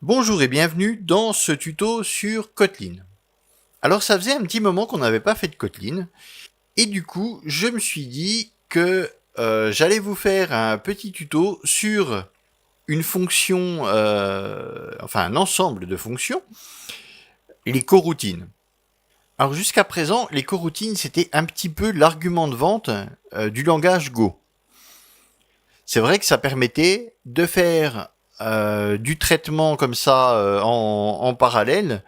Bonjour et bienvenue dans ce tuto sur Kotlin. Alors ça faisait un petit moment qu'on n'avait pas fait de Kotlin et du coup je me suis dit que j'allais vous faire un petit tuto sur une fonction, enfin un ensemble de fonctions, les coroutines. Alors jusqu'à présent les coroutines c'était un petit peu l'argument de vente du langage Go. C'est vrai que ça permettait de faire du traitement comme ça en parallèle,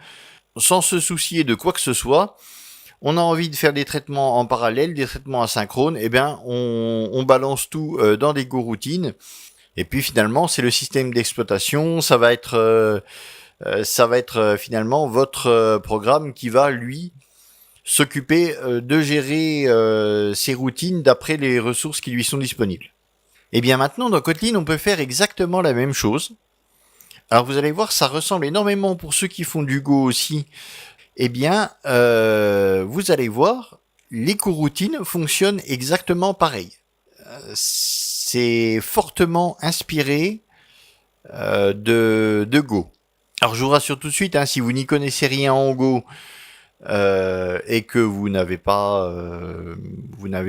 sans se soucier de quoi que ce soit. On a envie de faire des traitements en parallèle, des traitements asynchrones, eh bien on balance tout dans des coroutines. Et puis finalement c'est le système d'exploitation, ça va être finalement votre programme qui va lui s'occuper de gérer ses routines d'après les ressources qui lui sont disponibles. Et bien maintenant dans Kotlin on peut faire exactement la même chose. Alors vous allez voir, ça ressemble énormément pour ceux qui font du Go aussi. Eh bien, vous allez voir, les coroutines fonctionnent exactement pareil. C'est fortement inspiré de Go. Alors je vous rassure tout de suite, hein, si vous n'y connaissez rien en Go et que vous n'avez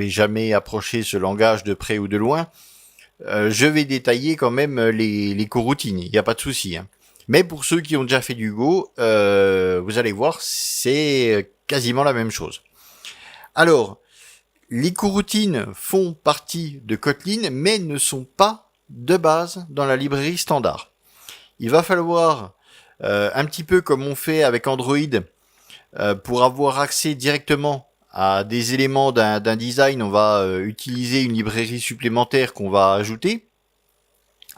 jamais approché ce langage de près ou de loin, je vais détailler quand même les coroutines, il n'y a pas de souci. Hein. Mais pour ceux qui ont déjà fait du Go, vous allez voir, c'est quasiment la même chose. Alors, les coroutines font partie de Kotlin, mais ne sont pas de base dans la librairie standard. Il va falloir, un petit peu comme on fait avec Android, pour avoir accès directement à des éléments d'un design, on va utiliser une librairie supplémentaire qu'on va ajouter.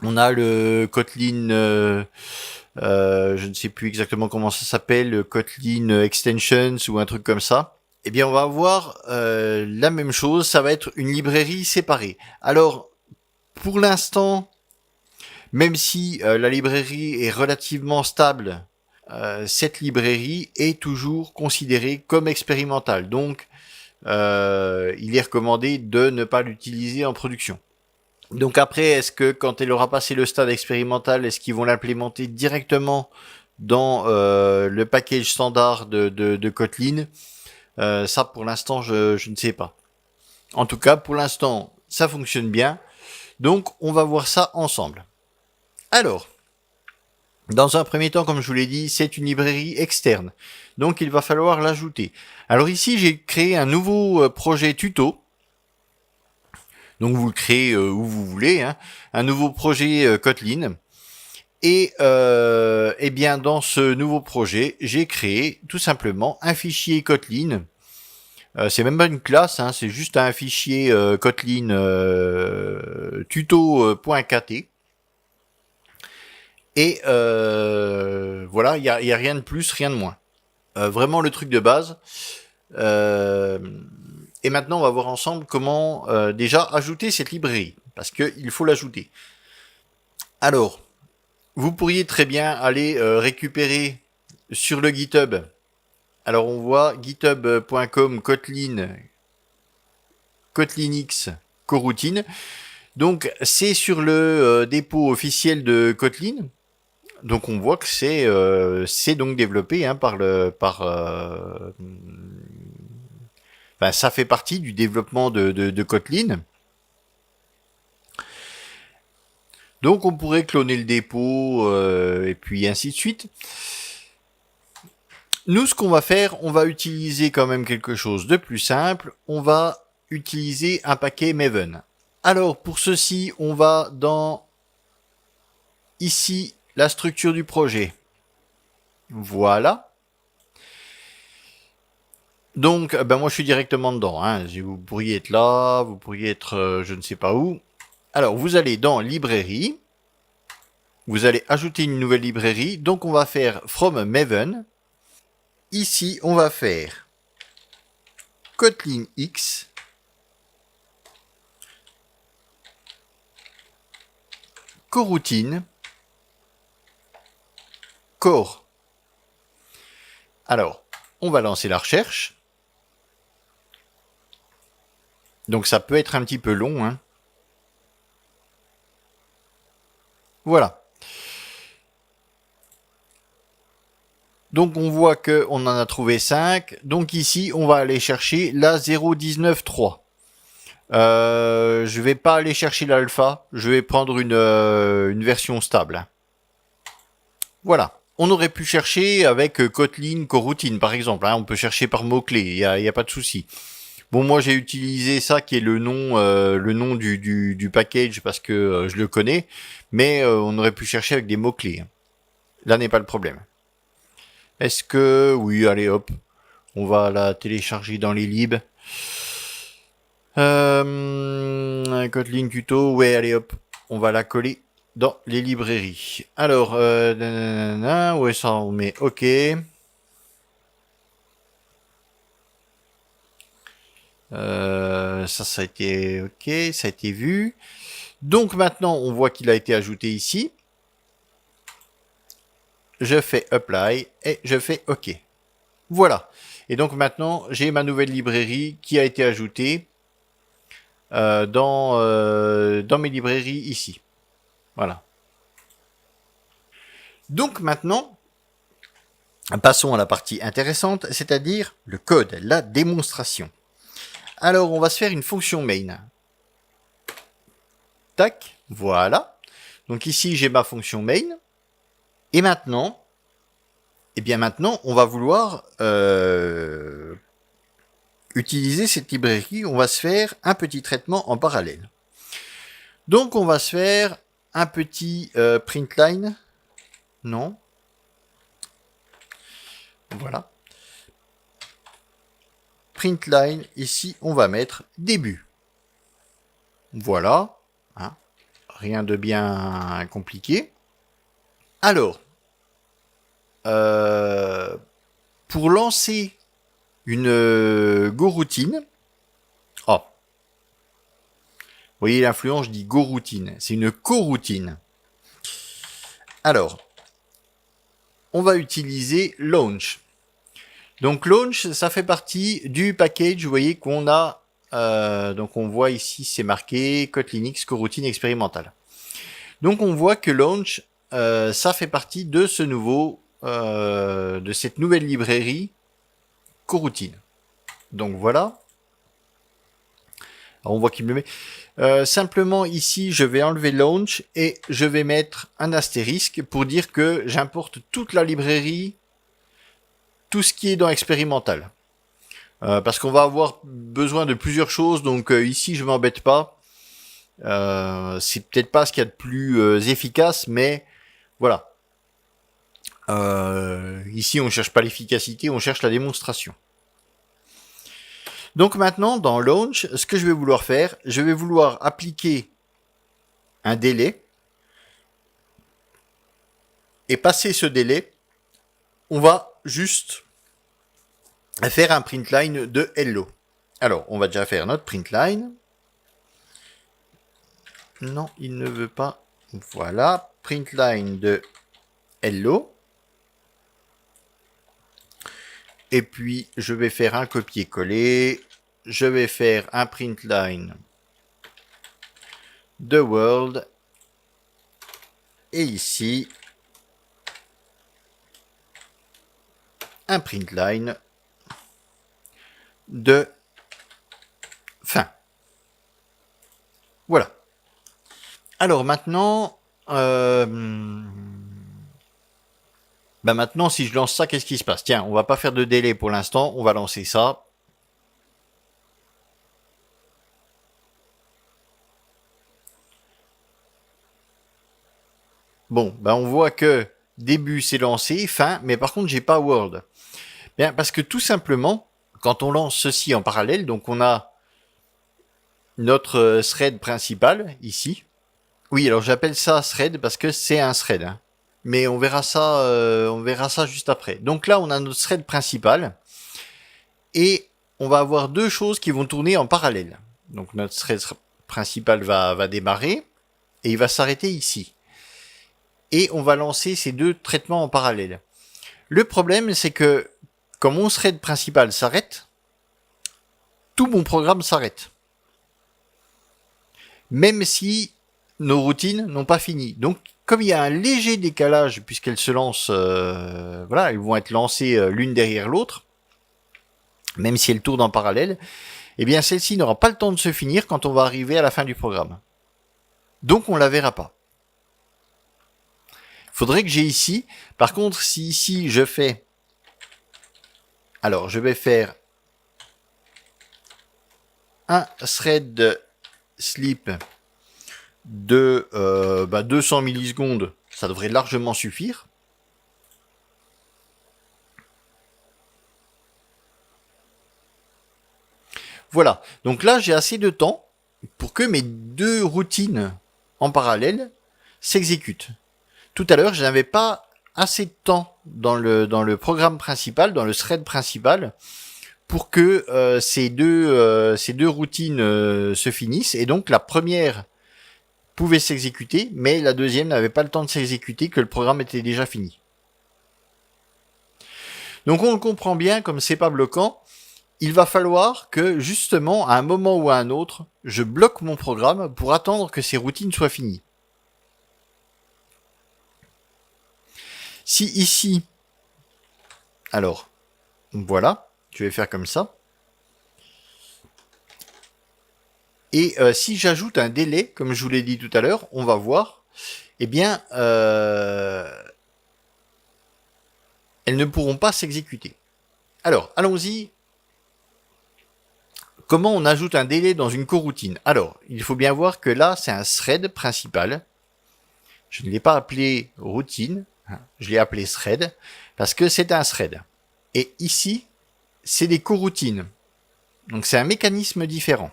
On a le Kotlin, je ne sais plus exactement comment ça s'appelle, Kotlin Extensions ou un truc comme ça. Eh bien, on va avoir la même chose, ça va être une librairie séparée. Alors, pour l'instant, même si la librairie est relativement stable, cette librairie est toujours considérée comme expérimentale. Donc, il est recommandé de ne pas l'utiliser en production. Donc après, est-ce que quand elle aura passé le stade expérimental, est-ce qu'ils vont l'implémenter directement dans le package standard de Kotlin? Ça, pour l'instant, je ne sais pas. En tout cas, pour l'instant, ça fonctionne bien. Donc, on va voir ça ensemble. Alors, dans un premier temps, comme je vous l'ai dit, c'est une librairie externe. Donc, il va falloir l'ajouter. Alors ici, j'ai créé un nouveau projet tuto. Donc, vous le créez où vous voulez. Hein. Un nouveau projet Kotlin. Et eh bien, dans ce nouveau projet, j'ai créé tout simplement un fichier Kotlin. C'est même pas une classe, hein, c'est juste un fichier Kotlin tuto.kt. Et voilà, il y a rien de plus, rien de moins. Vraiment le truc de base. Et maintenant, on va voir ensemble comment déjà ajouter cette librairie, parce qu'il faut l'ajouter. Alors, vous pourriez très bien aller récupérer sur le GitHub. Alors, on voit github.com Kotlinx coroutine. Donc, c'est sur le dépôt officiel de Kotlin. Donc on voit que c'est donc développé hein, ça fait partie du développement de Kotlin. Donc on pourrait cloner le dépôt et puis ainsi de suite. Nous, ce qu'on va faire, on va utiliser quand même quelque chose de plus simple. On va utiliser un paquet Maven. Alors pour ceci, on va dans ici la structure du projet. Voilà. Donc, ben moi je suis directement dedans. Hein. Vous pourriez être là, vous pourriez être je ne sais pas où. Alors, vous allez dans librairie. Vous allez ajouter une nouvelle librairie. Donc, on va faire from Maven. Ici, on va faire Kotlin X. Coroutine. Core. Alors, on va lancer la recherche. Donc ça peut être un petit peu long. Hein. Voilà. Donc on voit que on en a trouvé 5. Donc ici, on va aller chercher la 0.19.3. Je vais pas aller chercher l'alpha, je vais prendre une version stable. Voilà. On aurait pu chercher avec Kotlin, coroutine par exemple. On peut chercher par mots-clés, il y a pas de souci. Bon, moi j'ai utilisé ça qui est le nom du package parce que je le connais, mais on aurait pu chercher avec des mots-clés. Là n'est pas le problème. Est-ce que... Oui, allez hop, on va la télécharger dans les libs. Kotlin tuto, ouais, allez hop, on va la coller dans les librairies. Alors, ouais, ça on met OK. Ça a été OK, ça a été vu. Donc maintenant, on voit qu'il a été ajouté ici. Je fais Apply et je fais OK. Voilà. Et donc maintenant, j'ai ma nouvelle librairie qui a été ajoutée dans mes librairies ici. Voilà. Donc maintenant, passons à la partie intéressante, c'est-à-dire le code, la démonstration. Alors, on va se faire une fonction main. Tac, voilà. Donc ici, j'ai ma fonction main. Et maintenant, on va vouloir utiliser cette librairie. On va se faire un petit traitement en parallèle. Donc, on va se faire un petit println. Non. Voilà. Println, ici, on va mettre début. Voilà. Rien de bien compliqué. Alors, pour lancer une go-routine, vous voyez l'influence, je dis go-routine, c'est une co-routine. Alors, on va utiliser launch. Donc launch, ça fait partie du package, vous voyez qu'on a, donc on voit ici, c'est marqué Kotlinix coroutine expérimentale. Donc on voit que launch, ça fait partie de ce nouveau, de cette nouvelle librairie coroutine. Donc voilà. Alors on voit qu'il me met. Simplement ici, je vais enlever launch et je vais mettre un astérisque pour dire que j'importe toute la librairie, tout ce qui est dans expérimental. Parce qu'on va avoir besoin de plusieurs choses, donc ici je m'embête pas. C'est peut-être pas ce qu'il y a de plus efficace, mais voilà. Ici on cherche pas l'efficacité, on cherche la démonstration. Donc maintenant, dans Launch, ce que je vais vouloir faire, je vais vouloir appliquer un délai. Et passé ce délai, on va juste faire un println de hello. Alors, on va déjà faire notre println. Non, il ne veut pas. Voilà, println de hello. Et puis, je vais faire un copier-coller. Je vais faire un println de world. Et ici, un println de fin. Voilà. Alors maintenant, maintenant, si je lance ça, qu'est-ce qui se passe? Tiens, on va pas faire de délai pour l'instant, on va lancer ça. Bon, on voit que début c'est lancé, fin, mais par contre j'ai pas world. Bien, parce que tout simplement, quand on lance ceci en parallèle, donc on a notre thread principal ici. Oui, alors j'appelle ça thread parce que c'est un thread. Mais on verra ça juste après. Donc là, on a notre thread principal. Et on va avoir deux choses qui vont tourner en parallèle. Donc notre thread principal va démarrer. Et il va s'arrêter ici. Et on va lancer ces deux traitements en parallèle. Le problème, c'est que quand mon thread principal s'arrête, tout mon programme s'arrête. Même si nos routines n'ont pas fini. Donc, comme il y a un léger décalage, puisqu'elles se lancent, voilà, elles vont être lancées l'une derrière l'autre, même si elles tournent en parallèle, eh bien, celle-ci n'aura pas le temps de se finir quand on va arriver à la fin du programme. Donc, on la verra pas. Faudrait que j'ai ici. Par contre, si ici je fais, alors je vais faire un thread sleep de 200 millisecondes, ça devrait largement suffire. Voilà, donc là j'ai assez de temps pour que mes deux routines en parallèle s'exécutent. Tout à l'heure, je n'avais pas assez de temps dans le programme principal, dans le thread principal, pour que ces deux routines se finissent. Et donc la première pouvait s'exécuter, mais la deuxième n'avait pas le temps de s'exécuter, que le programme était déjà fini. Donc on le comprend bien, comme c'est pas bloquant, il va falloir que justement, à un moment ou à un autre, je bloque mon programme pour attendre que ces routines soient finies. Si ici, alors, voilà, je vais faire comme ça. Et si j'ajoute un délai, comme je vous l'ai dit tout à l'heure, on va voir, eh bien, elles ne pourront pas s'exécuter. Alors, allons-y. Comment on ajoute un délai dans une coroutine? Alors, il faut bien voir que là, c'est un thread principal. Je ne l'ai pas appelé routine, je l'ai appelé thread, parce que c'est un thread. Et ici, c'est des coroutines. Donc c'est un mécanisme différent.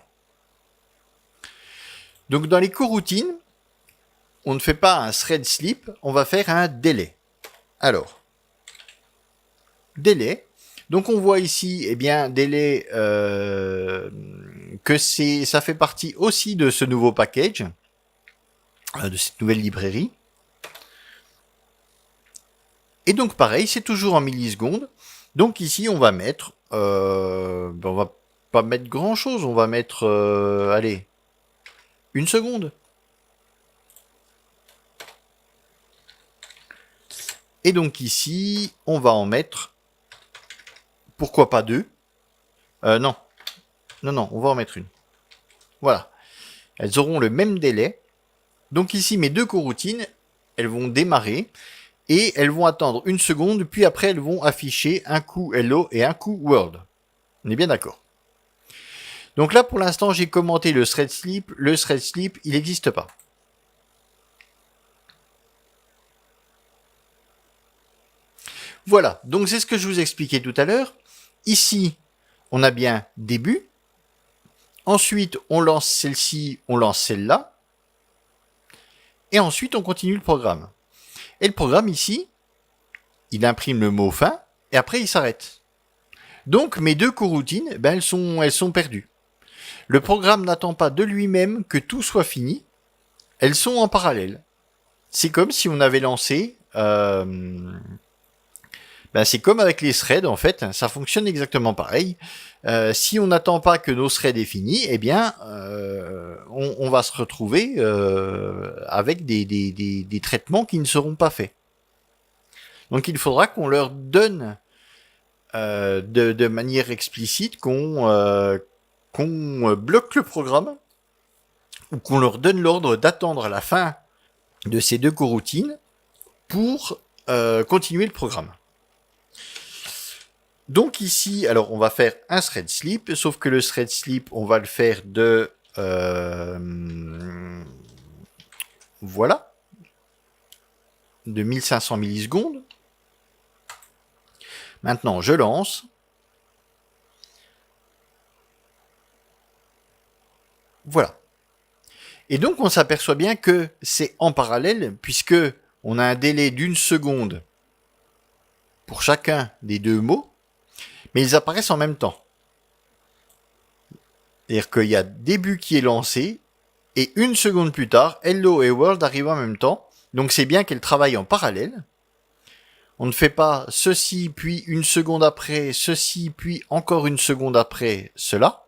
Donc dans les coroutines, on ne fait pas un thread sleep, on va faire un délai. Alors, délai. Donc on voit ici, eh bien, délai, que ça fait partie aussi de ce nouveau package, de cette nouvelle librairie. Et donc pareil, c'est toujours en millisecondes. Donc ici, on va mettre, on va pas mettre grand chose, on va mettre, allez, 1 seconde. Et donc ici, on va en mettre, pourquoi pas 2 ? Non, on va en mettre 1. Voilà. Elles auront le même délai. Donc ici, mes deux coroutines, elles vont démarrer et elles vont attendre 1 seconde, puis après elles vont afficher un coup Hello et un coup World. On est bien d'accord. Donc là, pour l'instant, j'ai commenté le thread sleep. Le thread sleep, il n'existe pas. Voilà, donc c'est ce que je vous expliquais tout à l'heure. Ici, on a bien début. Ensuite, on lance celle-ci, on lance celle-là. Et ensuite, on continue le programme. Et le programme ici, il imprime le mot fin, et après il s'arrête. Donc mes deux coroutines, ben, elles sont perdues. Le programme n'attend pas de lui-même que tout soit fini. Elles sont en parallèle. C'est comme si on avait lancé... c'est comme avec les threads, en fait. Ça fonctionne exactement pareil. Si on n'attend pas que nos threads aient fini, eh bien, on va se retrouver avec des traitements qui ne seront pas faits. Donc il faudra qu'on leur donne de manière explicite qu'on bloque le programme ou qu'on leur donne l'ordre d'attendre la fin de ces deux coroutines pour continuer le programme. Donc ici, alors on va faire un thread sleep, sauf que le thread sleep, on va le faire de... voilà. De 1500 millisecondes. Maintenant, je lance. Voilà. Et donc, on s'aperçoit bien que c'est en parallèle, puisque on a un délai d'1 seconde pour chacun des deux mots, mais ils apparaissent en même temps. C'est-à-dire qu'il y a début qui est lancé, et 1 seconde plus tard, Hello et World arrivent en même temps. Donc c'est bien qu'elles travaillent en parallèle. On ne fait pas ceci, puis 1 seconde après, ceci, puis encore 1 seconde après cela.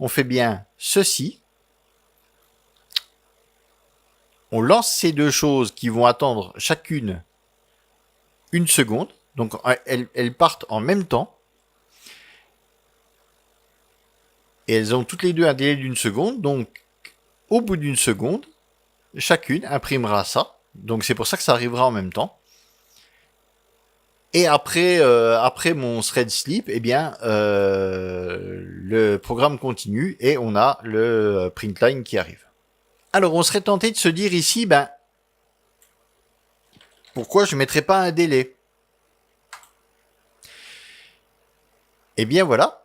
On fait bien ceci. on lance ces deux choses qui vont attendre chacune une seconde. Donc elles partent en même temps. Et elles ont toutes les deux un délai d'une seconde. Donc au bout d'une seconde, chacune imprimera ça. Donc c'est pour ça que ça arrivera en même temps. Et après mon thread sleep, eh bien, le programme continue et on a le print line qui arrive. Alors, on serait tenté de se dire ici, ben, pourquoi je ne mettrais pas un délai? Eh bien, voilà.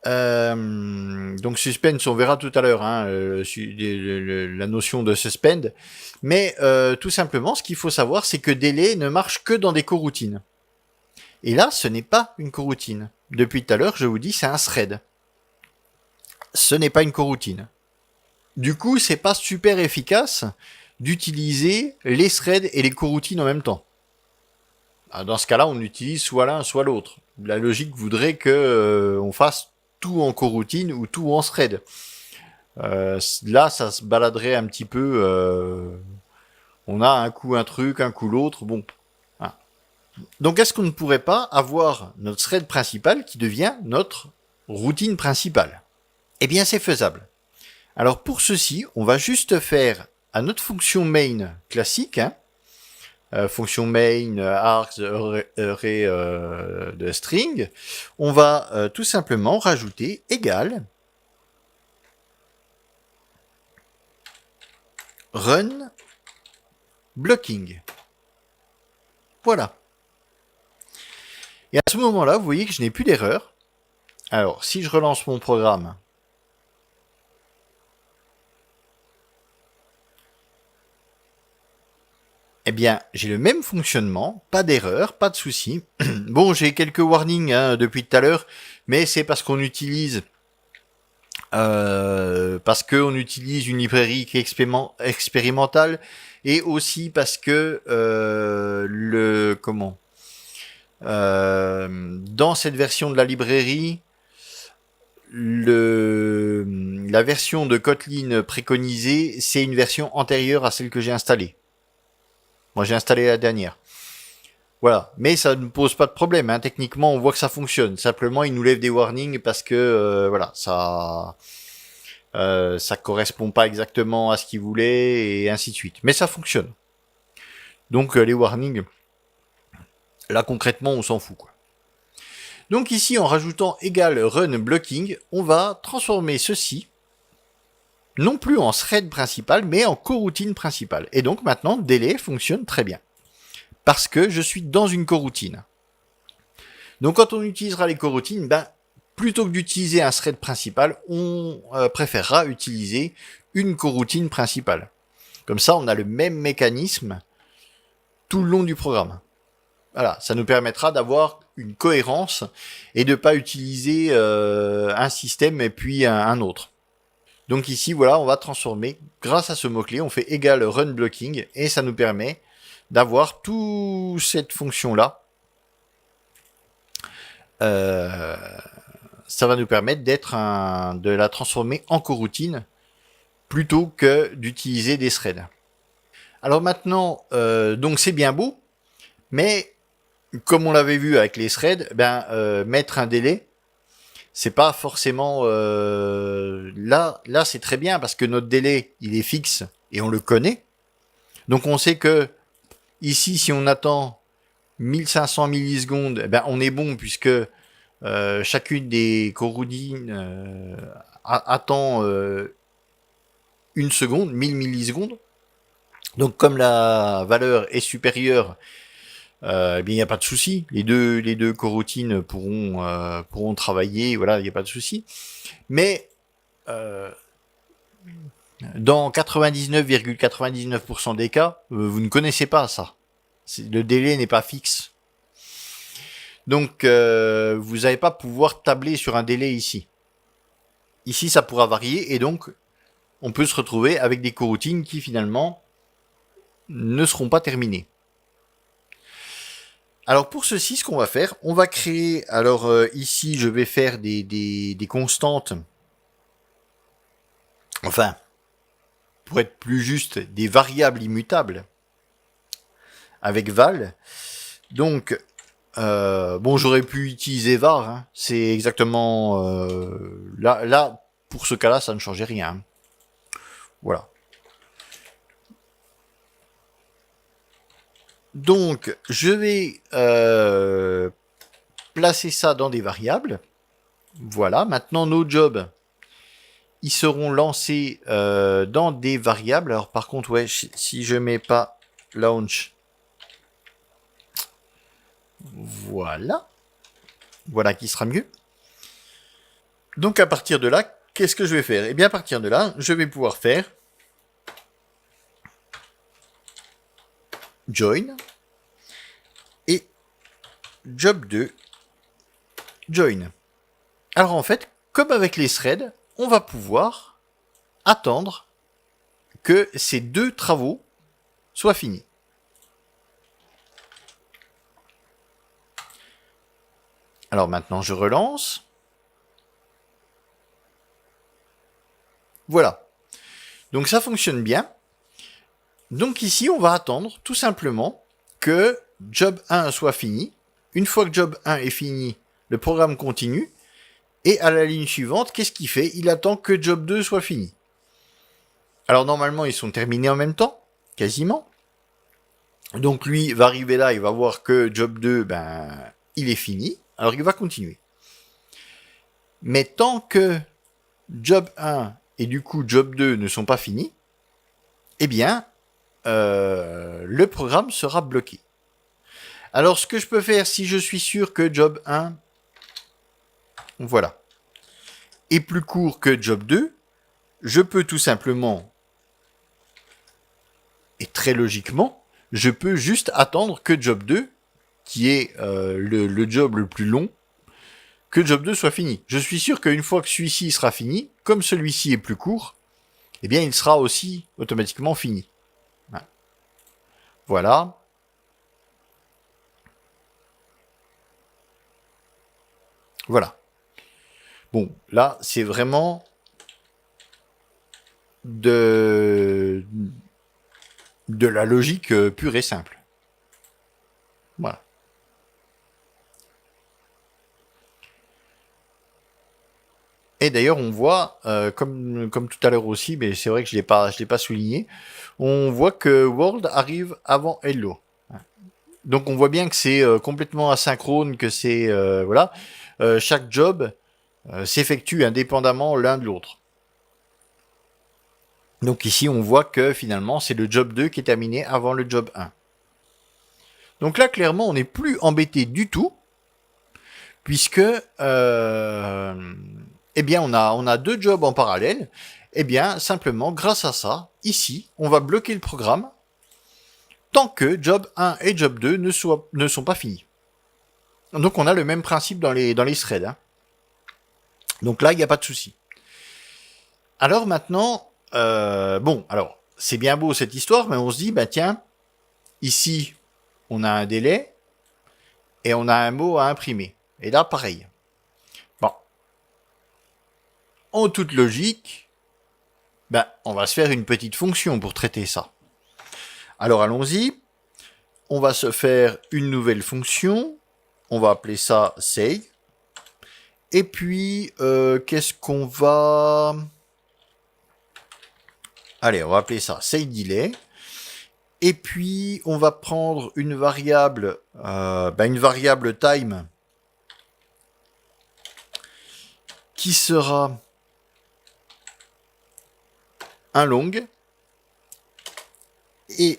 Donc, suspense, on verra tout à l'heure hein, la notion de suspend. Mais tout simplement, ce qu'il faut savoir, c'est que délai ne marche que dans des coroutines. Et là, ce n'est pas une coroutine. Depuis tout à l'heure, je vous dis, c'est un thread. Ce n'est pas une coroutine. Du coup, c'est pas super efficace d'utiliser les threads et les coroutines en même temps. Dans ce cas-là, on utilise soit l'un, soit l'autre. La logique voudrait que on fasse tout en coroutine ou tout en thread. Là, ça se baladerait un petit peu. On a un coup un truc, un coup l'autre. Bon. Voilà. Donc, est-ce qu'on ne pourrait pas avoir notre thread principal qui devient notre routine principale? Eh bien, c'est faisable. Alors pour ceci, on va juste faire à notre fonction main classique, hein, fonction main args array de string, on va tout simplement rajouter égal run blocking. Voilà. Et à ce moment-là, vous voyez que je n'ai plus d'erreur. Alors si je relance mon programme, eh bien, j'ai le même fonctionnement, pas d'erreur, pas de souci. Bon, j'ai quelques warnings hein, depuis tout à l'heure, mais c'est parce qu'on utilise une librairie qui est expérimentale et aussi parce que dans cette version de la librairie, la version de Kotlin préconisée, c'est une version antérieure à celle que j'ai installée. Moi, j'ai installé la dernière. Voilà. Mais ça ne pose pas de problème. Hein. Techniquement, on voit que ça fonctionne. Simplement, il nous lève des warnings parce que voilà, ça correspond pas exactement à ce qu'il voulait et ainsi de suite. Mais ça fonctionne. Donc les warnings, là concrètement, on s'en fout quoi. Donc ici, en rajoutant égal run blocking, on va transformer ceci non plus en thread principal, mais en coroutine principale. Et donc maintenant, délai fonctionne très bien. Parce que je suis dans une coroutine. Donc quand on utilisera les coroutines, ben, plutôt que d'utiliser un thread principal, on préférera utiliser une coroutine principale. Comme ça, on a le même mécanisme tout le long du programme. Voilà, ça nous permettra d'avoir une cohérence et de ne pas utiliser un système et puis un autre. Donc ici, voilà, on va transformer, grâce à ce mot-clé, on fait égal run blocking, et ça nous permet d'avoir toute cette fonction-là. Ça va nous permettre de la transformer en coroutine, plutôt que d'utiliser des threads. Alors maintenant, donc c'est bien beau, mais comme on l'avait vu avec les threads, mettre un délai, c'est pas forcément là c'est très bien parce que notre délai il est fixe et on le connaît. Donc on sait que ici si on attend 1500 millisecondes, on est bon puisque chacune des coroutines attend une seconde, 1000 millisecondes. Donc comme la valeur est supérieure, il n'y a pas de souci. Les deux coroutines pourront travailler. Voilà, il n'y a pas de souci. Mais dans 99,99% des cas, vous ne connaissez pas ça. Le délai n'est pas fixe. Donc vous n'allez pas pouvoir tabler sur un délai ici. Ici, ça pourra varier et donc on peut se retrouver avec des coroutines qui finalement ne seront pas terminées. Alors pour ceci, ce qu'on va faire, on va créer, alors ici je vais faire des constantes, enfin, pour être plus juste, des variables immutables avec val. Donc, bon, j'aurais pu utiliser var, hein. C'est exactement... là, pour ce cas-là, ça ne changeait rien. Hein. Voilà. Donc, je vais placer ça dans des variables. Voilà, maintenant nos jobs, ils seront lancés dans des variables. Alors par contre, ouais, si je mets pas launch, voilà. Voilà qui sera mieux. Donc à partir de là, qu'est-ce que je vais faire? Eh bien à partir de là, je vais pouvoir faire join et job2 join. Alors en fait, comme avec les threads, on va pouvoir attendre que ces deux travaux soient finis. Alors maintenant, je relance. Voilà. Donc ça fonctionne bien. Donc ici, on va attendre tout simplement que job 1 soit fini. Une fois que job 1 est fini, le programme continue. Et à la ligne suivante, qu'est-ce qu'il fait? Il attend que job 2 soit fini. Alors normalement, ils sont terminés en même temps, quasiment. Donc lui va arriver là, il va voir que job 2, il est fini. Alors il va continuer. Mais tant que job 1 et du coup job 2 ne sont pas finis, eh bien, le programme sera bloqué. Alors ce que je peux faire, si je suis sûr que job 1, voilà, est plus court que job 2, je peux tout simplement, et très logiquement, je peux juste attendre que job 2, qui est le job le plus long, que job 2 soit fini. Je suis sûr qu'une fois que celui-ci sera fini, comme celui-ci est plus court, eh bien il sera aussi automatiquement fini. Voilà. Voilà. Bon, là, c'est vraiment de la logique pure et simple. Voilà. Et d'ailleurs, on voit, comme tout à l'heure aussi, mais c'est vrai que je l'ai pas souligné, on voit que World arrive avant Hello. Donc on voit bien que c'est complètement asynchrone, que c'est voilà, chaque job s'effectue indépendamment l'un de l'autre. Donc ici, on voit que finalement, c'est le job 2 qui est terminé avant le job 1. Donc là, clairement, on n'est plus embêté du tout, puisque eh bien, on a deux jobs en parallèle. Eh bien, simplement, grâce à ça, ici, on va bloquer le programme tant que job 1 et job 2 ne sont pas finis. Donc on a le même principe dans les threads. Hein. Donc là, il n'y a pas de souci. Alors maintenant, bon, alors, c'est bien beau cette histoire, mais on se dit, tiens, ici, on a un délai, et on a un mot à imprimer. Et là, pareil. Bon. En toute logique, on va se faire une petite fonction pour traiter ça. Alors allons-y. On va se faire une nouvelle fonction. On va appeler ça say. Et puis, qu'est-ce qu'on va... Allez, on va appeler ça sayDelay. Et puis, on va prendre une variable time qui sera un long et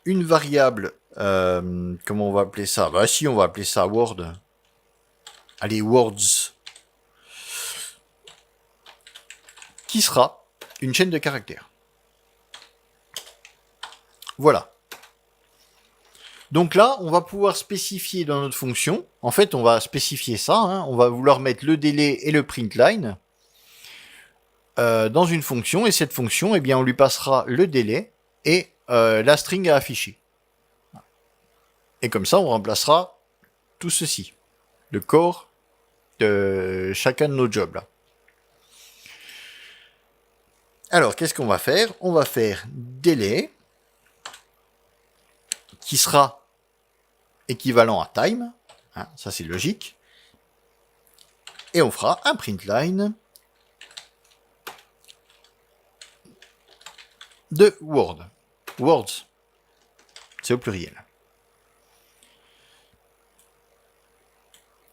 une variable, comment on va appeler ça? Si, on va appeler ça word. Allez, words. Qui sera une chaîne de caractères. Voilà. Donc là, on va pouvoir spécifier dans notre fonction. En fait, on va spécifier ça. Hein, on va vouloir mettre le délai et le printline dans une fonction. Et cette fonction, eh bien, on lui passera le délai et la string à afficher. Et comme ça, on remplacera tout ceci. Le corps de chacun de nos jobs. Là. Alors, qu'est-ce qu'on va faire? On va faire délai, qui sera équivalent à time. Hein, ça, c'est logique. Et on fera un print line de word. Words, c'est au pluriel.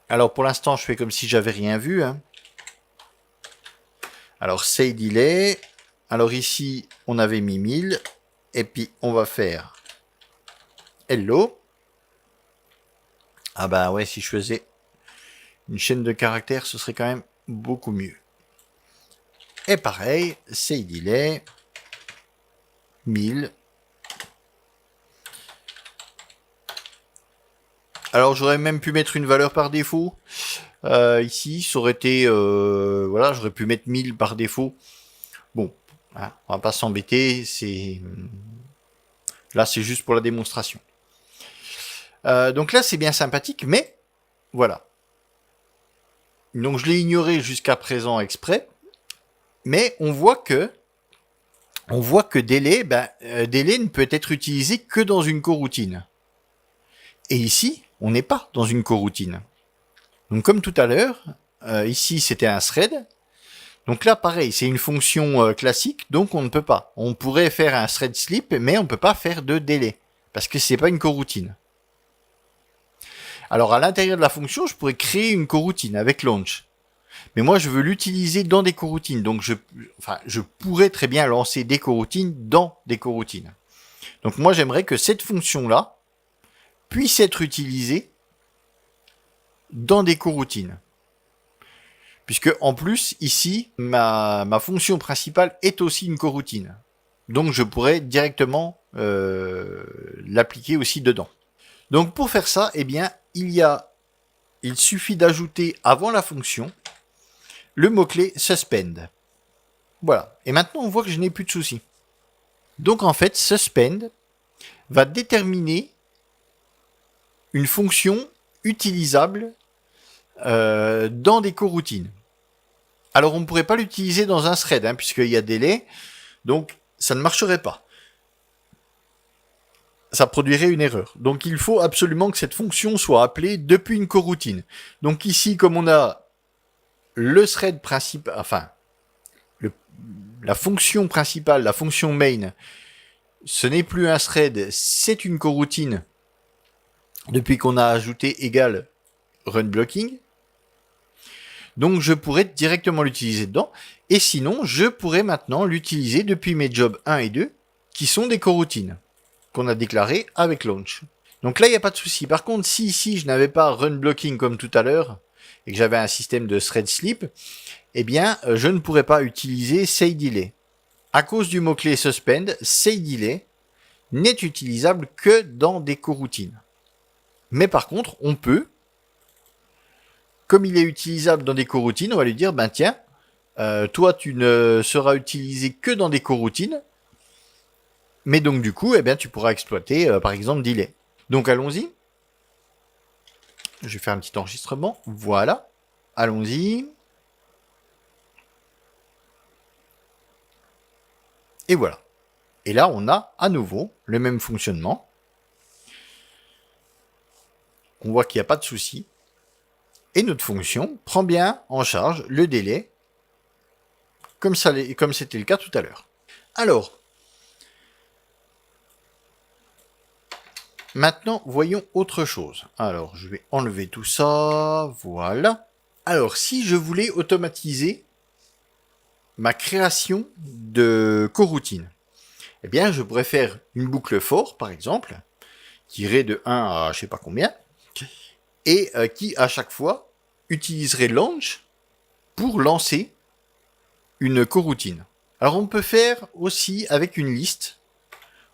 Alors, pour l'instant, je fais comme si j'avais rien vu. Hein. Alors, say delay. Alors ici, on avait mis 1000. Et puis, on va faire hello. Ah bah ouais, si je faisais une chaîne de caractères, ce serait quand même beaucoup mieux. Et pareil, say delay. 1000. Alors, j'aurais même pu mettre une valeur par défaut. Ici, ça aurait été... voilà, j'aurais pu mettre 1000 par défaut. Bon, hein, on va pas s'embêter, c'est... Là, c'est juste pour la démonstration. Donc là, c'est bien sympathique, mais... Voilà. Donc, je l'ai ignoré jusqu'à présent exprès. Mais on voit que délai, délai ne peut être utilisé que dans une coroutine. Et ici, on n'est pas dans une coroutine. Donc comme tout à l'heure, ici c'était un thread. Donc là pareil, c'est une fonction classique, donc on ne peut pas. On pourrait faire un thread slip, mais on ne peut pas faire de délai, parce que c'est pas une coroutine. Alors à l'intérieur de la fonction, je pourrais créer une coroutine avec launch. Mais moi je veux l'utiliser dans des coroutines, donc je pourrais très bien lancer des coroutines dans des coroutines. Donc moi j'aimerais que cette fonction-là puisse être utilisée dans des coroutines. Puisque en plus, ici, ma fonction principale est aussi une coroutine. Donc je pourrais directement l'appliquer aussi dedans. Donc pour faire ça, eh bien, il suffit d'ajouter avant la fonction le mot-clé suspend. Voilà. Et maintenant, on voit que je n'ai plus de soucis. Donc en fait, suspend va déterminer une fonction utilisable dans des coroutines. Alors on ne pourrait pas l'utiliser dans un thread, hein, puisqu'il y a délai, donc ça ne marcherait pas. Ça produirait une erreur. Donc il faut absolument que cette fonction soit appelée depuis une coroutine. Donc ici, comme on a le thread principal, enfin, la fonction principale, la fonction main, ce n'est plus un thread, c'est une coroutine, depuis qu'on a ajouté égal run blocking. Donc je pourrais directement l'utiliser dedans. Et sinon, je pourrais maintenant l'utiliser depuis mes jobs 1 et 2, qui sont des coroutines, qu'on a déclarées avec launch. Donc là, il n'y a pas de souci. Par contre, si ici, je n'avais pas run blocking comme tout à l'heure, et que j'avais un système de thread slip, eh bien, je ne pourrais pas utiliser say delay. À cause du mot-clé suspend, say delay n'est utilisable que dans des coroutines. Mais par contre, on peut, comme il est utilisable dans des coroutines, on va lui dire, ben tiens, toi tu ne seras utilisé que dans des coroutines, mais donc du coup, eh bien, tu pourras exploiter par exemple delay. Donc allons-y. Je vais faire un petit enregistrement. Voilà. Allons-y. Et voilà. Et là, on a à nouveau le même fonctionnement. On voit qu'il n'y a pas de souci. Et notre fonction prend bien en charge le délai, comme c'était le cas tout à l'heure. Alors, maintenant, voyons autre chose. Alors, je vais enlever tout ça. Voilà. Alors, si je voulais automatiser ma création de coroutine, eh bien, je pourrais faire une boucle for, par exemple, qui irait de 1 à je sais pas combien, et qui, à chaque fois, utiliserait launch pour lancer une coroutine. Alors, on peut faire aussi avec une liste.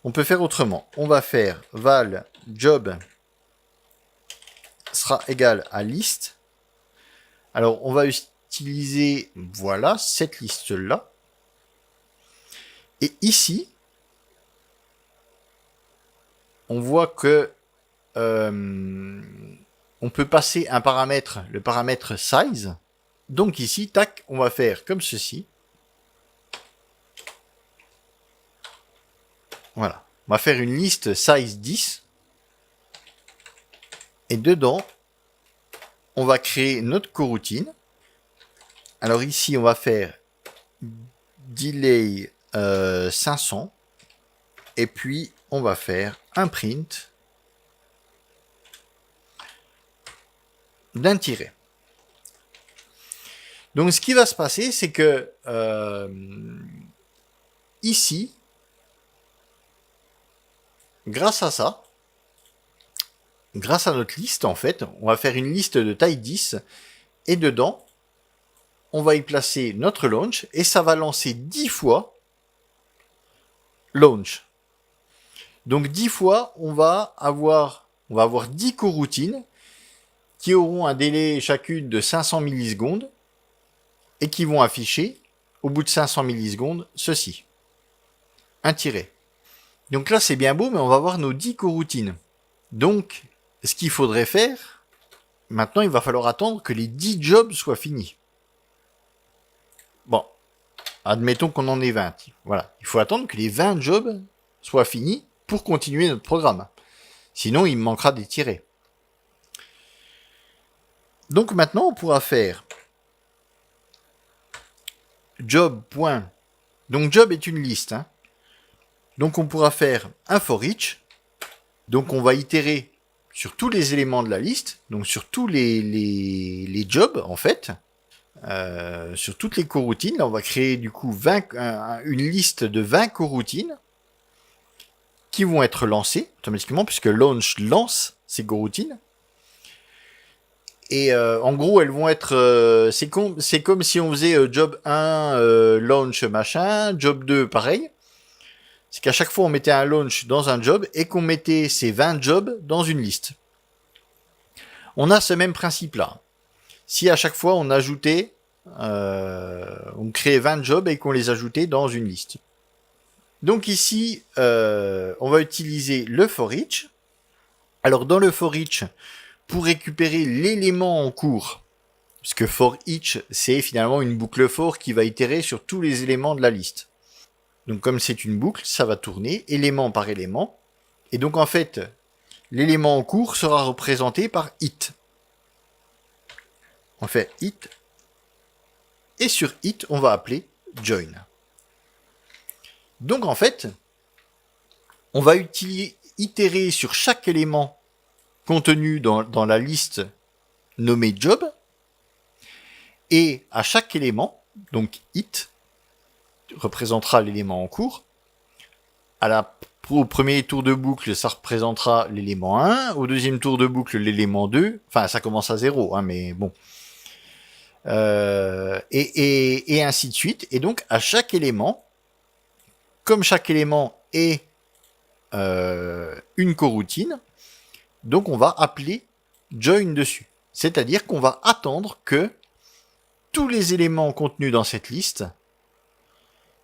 On peut faire autrement. On va faire val job sera égal à liste. Alors, on va utiliser, voilà, cette liste-là. Et ici, on voit que on peut passer un paramètre, le paramètre size. Donc ici, tac, on va faire comme ceci. Voilà. On va faire une liste size 10. Et dedans, on va créer notre coroutine. Alors ici, on va faire delay 500. Et puis, on va faire un print d'un tiret. Donc, ce qui va se passer, c'est que ici, grâce à ça, grâce à notre liste, en fait, on va faire une liste de taille 10 et dedans, on va y placer notre launch et ça va lancer 10 fois launch. Donc 10 fois, on va avoir 10 coroutines qui auront un délai chacune de 500 millisecondes et qui vont afficher, au bout de 500 millisecondes, ceci. Un tiret. Donc là, c'est bien beau, mais on va avoir nos 10 coroutines. Donc, ce qu'il faudrait faire, maintenant, il va falloir attendre que les 10 jobs soient finis. Bon, admettons qu'on en ait 20. Voilà, il faut attendre que les 20 jobs soient finis pour continuer notre programme. Sinon, il manquera des tirets. Donc maintenant, on pourra faire job. Donc job est une liste. Hein. Donc on pourra faire un for each. Donc on va itérer sur tous les éléments de la liste, donc sur tous les jobs en fait, sur toutes les coroutines. Là, on va créer du coup une liste de 20 coroutines qui vont être lancées automatiquement puisque launch lance ces coroutines. Et en gros, elles vont être... c'est comme si on faisait job 1, launch machin, job 2, pareil. C'est qu'à chaque fois, on mettait un launch dans un job et qu'on mettait ces 20 jobs dans une liste. On a ce même principe-là. Si à chaque fois, on ajoutait... on créait 20 jobs et qu'on les ajoutait dans une liste. Donc ici, on va utiliser le for each. Alors dans le for each, pour récupérer l'élément en cours, puisque for each, c'est finalement une boucle for qui va itérer sur tous les éléments de la liste. Donc comme c'est une boucle, ça va tourner élément par élément. Et donc en fait, l'élément en cours sera représenté par it. On fait it. Et sur it, on va appeler join. Donc en fait, on va itérer sur chaque élément contenu dans la liste nommée job. Et à chaque élément, donc it, représentera l'élément en cours. Au premier tour de boucle, ça représentera l'élément 1. Au deuxième tour de boucle, l'élément 2. Enfin, ça commence à 0, hein, mais bon. Et ainsi de suite. Et donc, à chaque élément, comme chaque élément est une coroutine, donc on va appeler join dessus. C'est-à-dire qu'on va attendre que tous les éléments contenus dans cette liste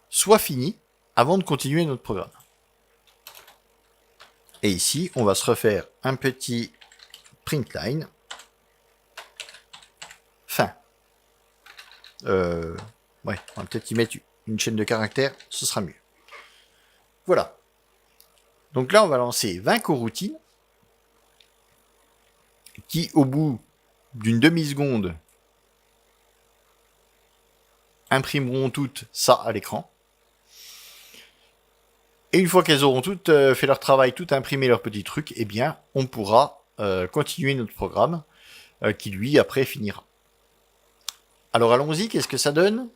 soient finis avant de continuer notre programme. Et ici, on va se refaire un petit print line. Fin. Ouais, on va peut-être y mettre une chaîne de caractères, ce sera mieux. Voilà. Donc là, on va lancer 20 coroutines qui, au bout d'une demi-seconde, imprimeront toutes ça à l'écran. Et une fois qu'elles auront toutes fait leur travail, toutes imprimé leurs petits trucs, eh bien, on pourra continuer notre programme qui, lui, après, finira. Alors, allons-y, qu'est-ce que ça donne ?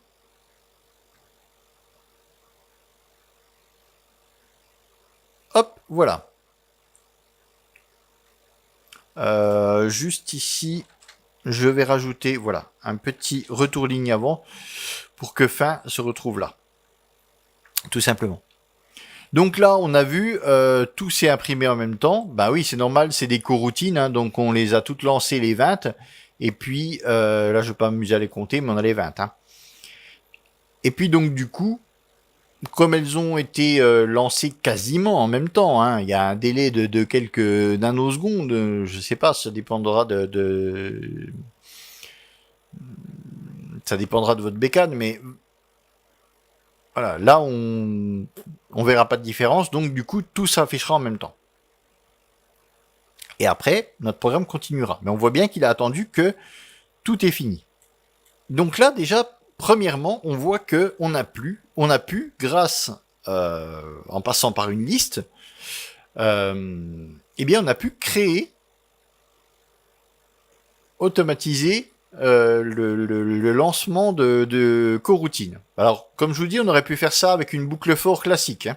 Hop, voilà. Juste ici, je vais rajouter, voilà, un petit retour ligne avant pour que fin se retrouve là. Tout simplement. Donc là, on a vu, tout s'est imprimé en même temps. Bah oui, c'est normal, c'est des coroutines, hein, donc on les a toutes lancées les 20. Et puis, là, je vais pas m'amuser à les compter, mais on a les 20. Hein. Et puis donc, du coup, comme elles ont été lancées quasiment en même temps, hein, il y a un délai de quelques nanosecondes, je sais pas, ça dépendra ça dépendra de votre bécane, mais Voilà, là on verra pas de différence, donc du coup tout s'affichera en même temps. Et après, notre programme continuera. Mais on voit bien qu'il a attendu que tout est fini. Donc là déjà, premièrement, on voit que on a pu, grâce en passant par une liste, eh bien on a pu créer, automatiser le lancement de coroutines. Alors, comme je vous dis, on aurait pu faire ça avec une boucle for classique. Hein.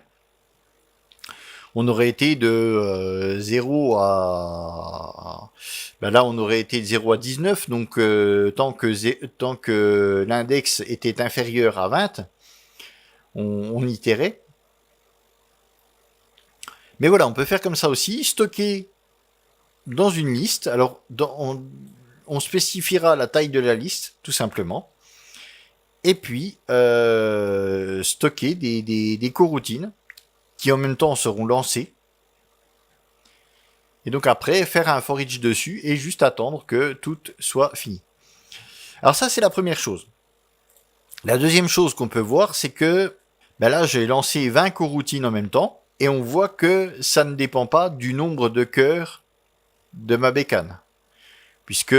On aurait été de 0 à... Ben là, on aurait été de 0 à 19, donc tant que l'index était inférieur à 20, on itérait. Mais voilà, on peut faire comme ça aussi, stocker dans une liste. Alors, on spécifiera la taille de la liste, tout simplement. Et puis, stocker des coroutines qui en même temps seront lancées. Et donc après, faire un for each dessus et juste attendre que tout soit fini. Alors ça, c'est la première chose. La deuxième chose qu'on peut voir, c'est que ben là, j'ai lancé 20 coroutines en même temps et on voit que ça ne dépend pas du nombre de cœurs de ma bécane. Puisque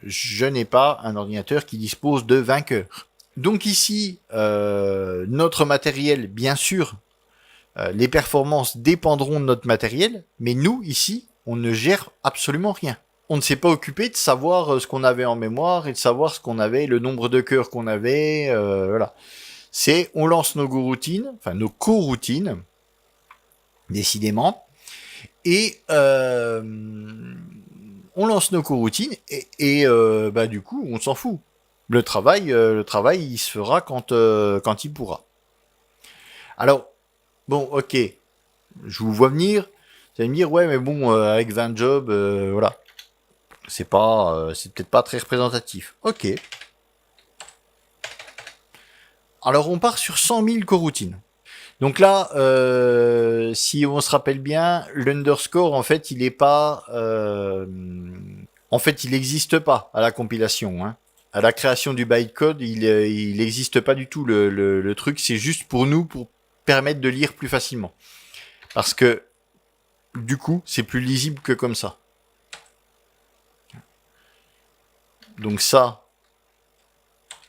je n'ai pas un ordinateur qui dispose de 20 cœurs. Donc ici, notre matériel, bien sûr, les performances dépendront de notre matériel, mais nous, ici, on ne gère absolument rien. On ne s'est pas occupé de savoir ce qu'on avait en mémoire et de savoir ce qu'on avait, le nombre de cœurs qu'on avait, voilà. On lance nos coroutines, enfin nos coroutines, décidément, et on lance nos coroutines et bah du coup, on s'en fout. Le travail, il se fera quand il pourra. Alors, bon, ok, je vous vois venir. Vous allez me dire, ouais, mais bon, avec 20 jobs, voilà. C'est peut-être pas très représentatif. Ok. Alors, on part sur 100 000 coroutines. Donc là, si on se rappelle bien, l'underscore, en fait, il est pas... en fait, il n'existe pas à la compilation. Hein. À la création du bytecode, il n'existe pas du tout le truc. C'est juste pour nous, pour permettre de lire plus facilement. Parce que, du coup, c'est plus lisible que comme ça. Donc ça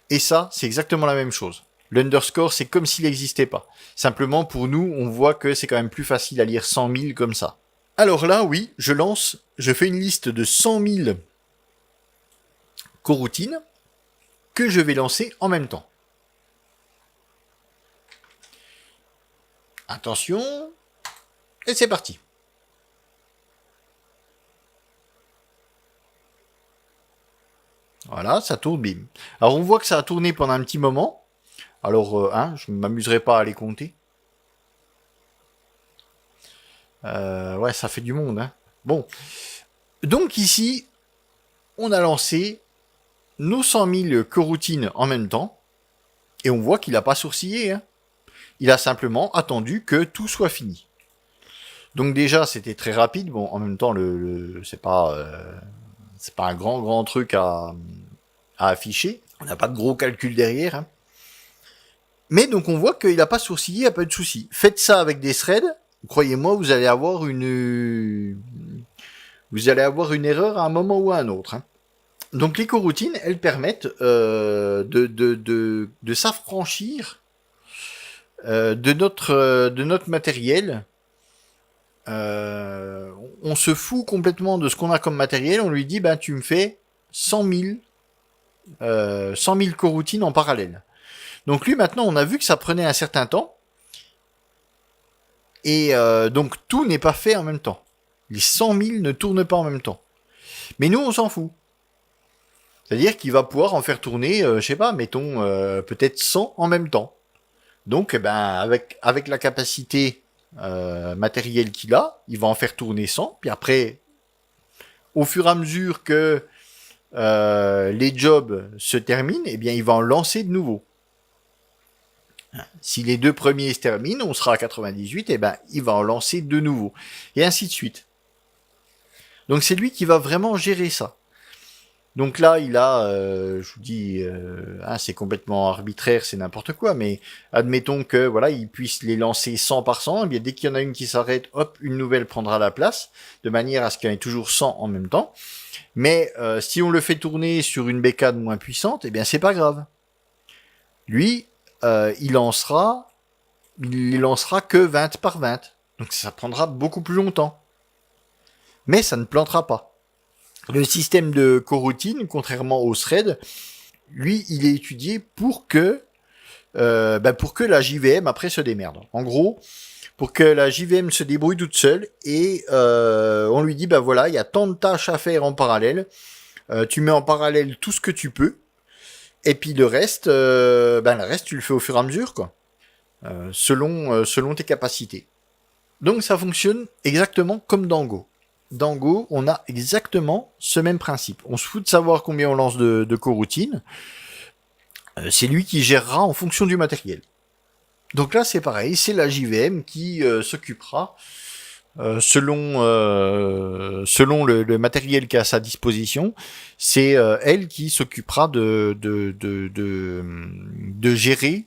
et ça, c'est exactement la même chose. L'underscore, c'est comme s'il n'existait pas. Simplement, pour nous, on voit que c'est quand même plus facile à lire 100 000 comme ça. Alors là, oui, je fais une liste de 100 000 coroutines que je vais lancer en même temps. Attention, et c'est parti. Voilà, ça tourne, bim. Alors on voit que ça a tourné pendant un petit moment. Alors, je ne m'amuserai pas à les compter. Ouais, ça fait du monde. Hein. Bon. Donc ici, on a lancé nos 100 000 coroutines en même temps. Et on voit qu'il n'a pas sourcillé. Hein. Il a simplement attendu que tout soit fini. Donc déjà, c'était très rapide. Bon, en même temps, c'est pas un grand truc à afficher. On n'a pas de gros calcul derrière. Hein. Mais donc on voit qu'il n'a pas sourcillé, il n'y a pas de souci. Faites ça avec des threads, croyez-moi, vous allez avoir une erreur à un moment ou à un autre. Hein. Donc les coroutines, elles permettent de s'affranchir de notre matériel. On se fout complètement de ce qu'on a comme matériel. On lui dit, ben tu me fais 100 000 coroutines en parallèle. Donc lui, maintenant, on a vu que ça prenait un certain temps. Et donc tout n'est pas fait en même temps. Les 100 000 ne tournent pas en même temps. Mais nous, on s'en fout. C'est-à-dire qu'il va pouvoir en faire tourner, je sais pas, mettons, peut-être 100 en même temps. Donc, avec la capacité matérielle qu'il a, il va en faire tourner 100. Puis après, au fur et à mesure que les jobs se terminent, eh bien, il va en lancer de nouveaux. Si les deux premiers se terminent, on sera à 98, et ben il va en lancer de nouveaux. Et ainsi de suite. Donc c'est lui qui va vraiment gérer ça. Donc là, il a, je vous dis, c'est complètement arbitraire, c'est n'importe quoi, mais admettons que voilà, il puisse les lancer 100 par 100, et bien dès qu'il y en a une qui s'arrête, hop, une nouvelle prendra la place, de manière à ce qu'il y en ait toujours 100 en même temps. Mais si on le fait tourner sur une bécane moins puissante, eh bien c'est pas grave. Lui, il lancera que 20 par 20. Donc ça prendra beaucoup plus longtemps. Mais ça ne plantera pas. Le système de coroutine, contrairement au thread, lui, il est étudié pour que la JVM après se démerde. En gros, pour que la JVM se débrouille toute seule et on lui dit voilà, il y a tant de tâches à faire en parallèle. Tu mets en parallèle tout ce que tu peux et puis le reste, tu le fais au fur et à mesure quoi, selon tes capacités. Donc ça fonctionne exactement comme dans Go. Dans Go, on a exactement ce même principe. On se fout de savoir combien on lance de coroutines. C'est lui qui gérera en fonction du matériel. Donc là, c'est pareil, c'est la JVM qui s'occupera selon le matériel qui est à sa disposition. C'est elle qui s'occupera de gérer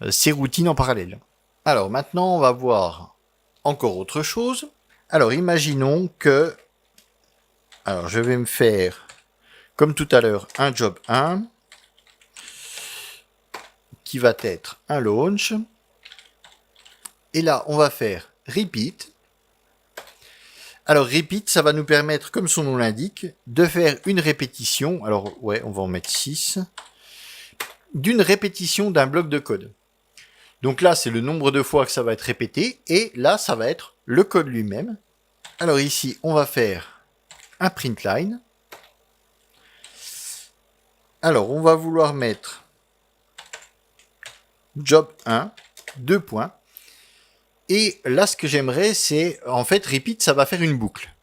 ces routines en parallèle. Alors maintenant, on va voir encore autre chose. Alors imaginons que... Alors je vais me faire, comme tout à l'heure, un job 1 qui va être un launch. Et là, on va faire repeat. Alors repeat, ça va nous permettre, comme son nom l'indique, de faire une répétition. Alors ouais, on va en mettre 6. D'une répétition d'un bloc de code. Donc là, c'est le nombre de fois que ça va être répété. Et là, ça va être le code lui-même. Alors ici, on va faire un print line. Alors, on va vouloir mettre job 1, 2 points. Et là, ce que j'aimerais, c'est, en fait, repeat, ça va faire une boucle.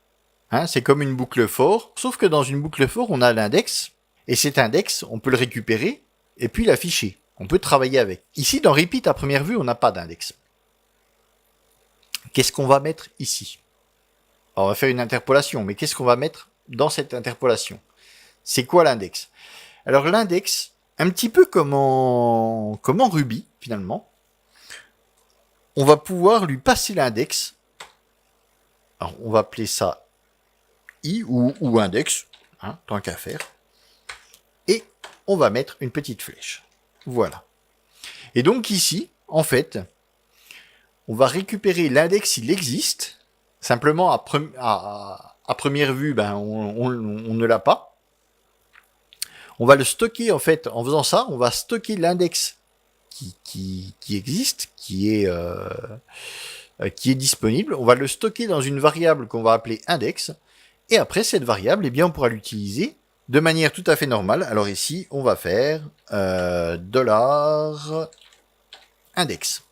C'est comme une boucle for, sauf que dans une boucle for, on a l'index. Et cet index, on peut le récupérer et puis l'afficher. On peut travailler avec. Ici, dans repeat, à première vue, on n'a pas d'index. Qu'est-ce qu'on va mettre ici? Alors, on va faire une interpolation, mais qu'est-ce qu'on va mettre dans cette interpolation? C'est quoi l'index? Alors l'index, un petit peu comme en Ruby, finalement, on va pouvoir lui passer l'index. Alors on va appeler ça i ou index, tant qu'à faire. Et on va mettre une petite flèche. Voilà. Et donc ici, en fait, on va récupérer l'index, il existe. Simplement, à première vue, on ne l'a pas. On va le stocker, en fait, en faisant ça, on va stocker l'index qui existe, qui est disponible. On va le stocker dans une variable qu'on va appeler index. Et après, cette variable, eh bien, on pourra l'utiliser de manière tout à fait normale. Alors ici, on va faire $index.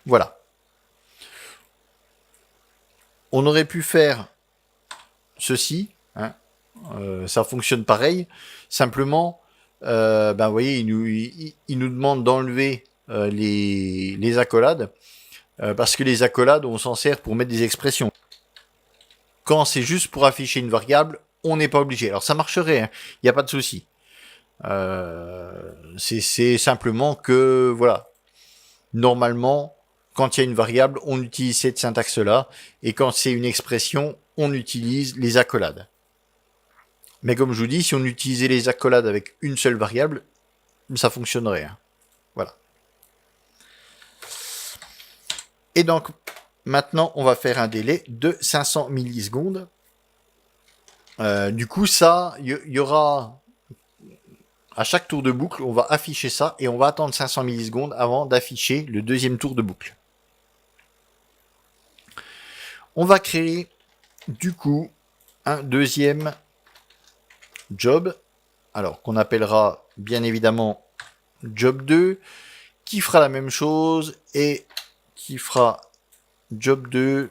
Voilà. On aurait pu faire ceci. Ça fonctionne pareil. Simplement, vous voyez, il nous demande d'enlever les accolades. Parce que les accolades, on s'en sert pour mettre des expressions. Quand c'est juste pour afficher une variable, on n'est pas obligé. Alors ça marcherait, il n'y a pas de souci. C'est simplement que, voilà, normalement, quand il y a une variable, on utilise cette syntaxe-là, et quand c'est une expression, on utilise les accolades. Mais comme je vous dis, si on utilisait les accolades avec une seule variable, ça fonctionnerait. Voilà. Et donc, maintenant, on va faire un délai de 500 millisecondes. Du coup, ça, il y aura... À chaque tour de boucle, on va afficher ça et on va attendre 500 millisecondes avant d'afficher le deuxième tour de boucle. On va créer, du coup, un deuxième job, alors qu'on appellera bien évidemment job 2, qui fera la même chose et qui fera job 2.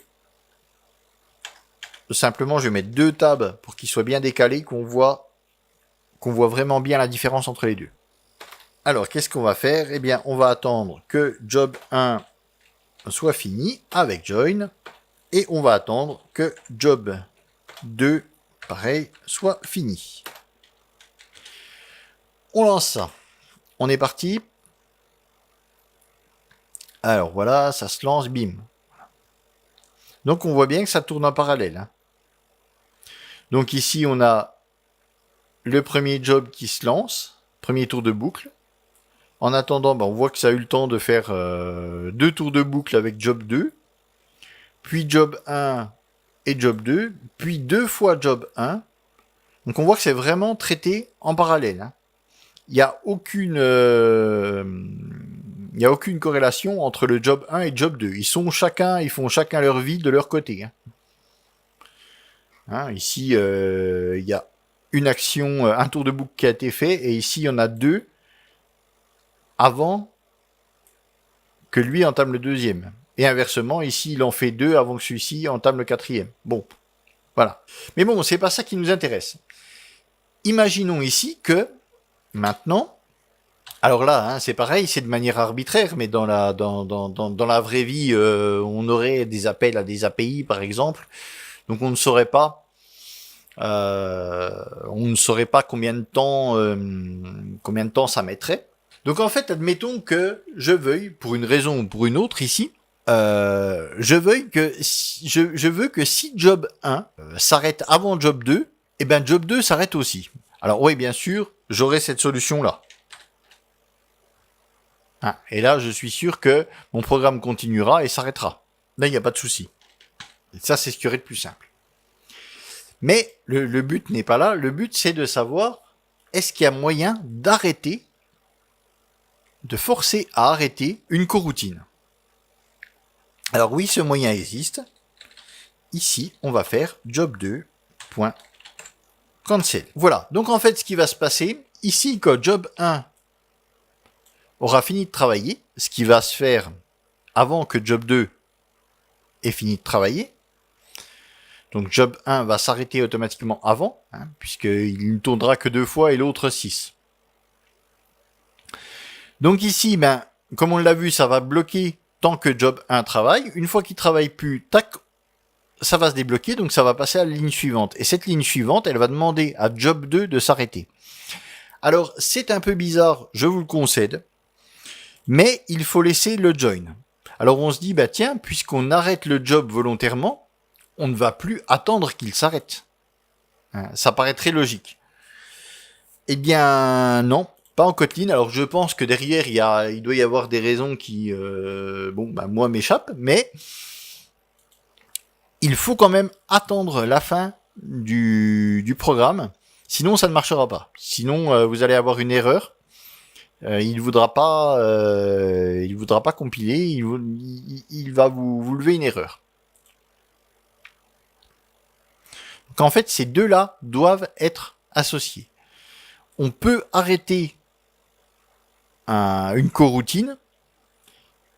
Simplement, je vais mettre 2 tabs pour qu'ils soient bien décalés, qu'on voit vraiment bien la différence entre les deux. Alors, qu'est-ce qu'on va faire? Eh bien, on va attendre que job 1 soit fini avec join, et on va attendre que job 2 pareil, soit fini. On lance ça. On est parti. Alors voilà, ça se lance, bim. Donc on voit bien que ça tourne en parallèle. Hein. Donc ici on a le premier job qui se lance, premier tour de boucle. En attendant, on voit que ça a eu le temps de faire 2 tours de boucle avec job 2, puis job 1 et job 2, puis 2 fois job 1. Donc on voit que c'est vraiment traité en parallèle. Hein. Il n'y a aucune corrélation entre le job 1 et job 2. Ils font chacun leur vie de leur côté. Hein. Hein, ici, il y a une action, un tour de boucle qui a été fait, et ici, il y en a 2 avant que lui entame le deuxième. Et inversement, ici, il en fait 2 avant que celui-ci entame le quatrième. Bon, voilà. Mais bon, c'est pas ça qui nous intéresse. Imaginons ici que, maintenant, alors là, hein, c'est pareil, c'est de manière arbitraire, mais dans la vraie vie, on aurait des appels à des API, par exemple, donc on ne saurait pas combien de temps ça mettrait. Donc en fait, admettons que je veuille, pour une raison ou pour une autre ici, je veux que si job 1 s'arrête avant job 2, et ben job 2 s'arrête aussi. Alors oui, bien sûr, j'aurai cette solution-là. Hein, et là, je suis sûr que mon programme continuera et s'arrêtera. Là, il n'y a pas de souci. Et ça, c'est ce qui aurait de plus simple. Mais le but n'est pas là. Le but, c'est de savoir, est-ce qu'il y a moyen d'arrêter, de forcer à arrêter une coroutine. Alors oui, ce moyen existe. Ici, on va faire job2.cancel. Voilà. Donc en fait, ce qui va se passer, ici, quand job 1 aura fini de travailler, ce qui va se faire avant que job 2 ait fini de travailler, donc job 1 va s'arrêter automatiquement avant, hein, puisqu'il ne tournera que 2 fois et l'autre 6. Donc ici, comme on l'a vu, ça va bloquer tant que job 1 travaille. Une fois qu'il travaille plus, tac, ça va se débloquer, donc ça va passer à la ligne suivante. Et cette ligne suivante, elle va demander à job 2 de s'arrêter. Alors, c'est un peu bizarre, je vous le concède, mais il faut laisser le join. Alors on se dit, tiens, puisqu'on arrête le job volontairement, on ne va plus attendre qu'il s'arrête. Hein, ça paraît très logique. Eh bien, non, pas en Kotlin. Alors je pense que derrière, il doit y avoir des raisons qui, moi m'échappent, mais il faut quand même attendre la fin du programme, sinon ça ne marchera pas. Sinon, vous allez avoir une erreur. Il voudra pas compiler. Il va vous lever une erreur. Donc en fait, ces deux-là doivent être associés. On peut arrêter une coroutine,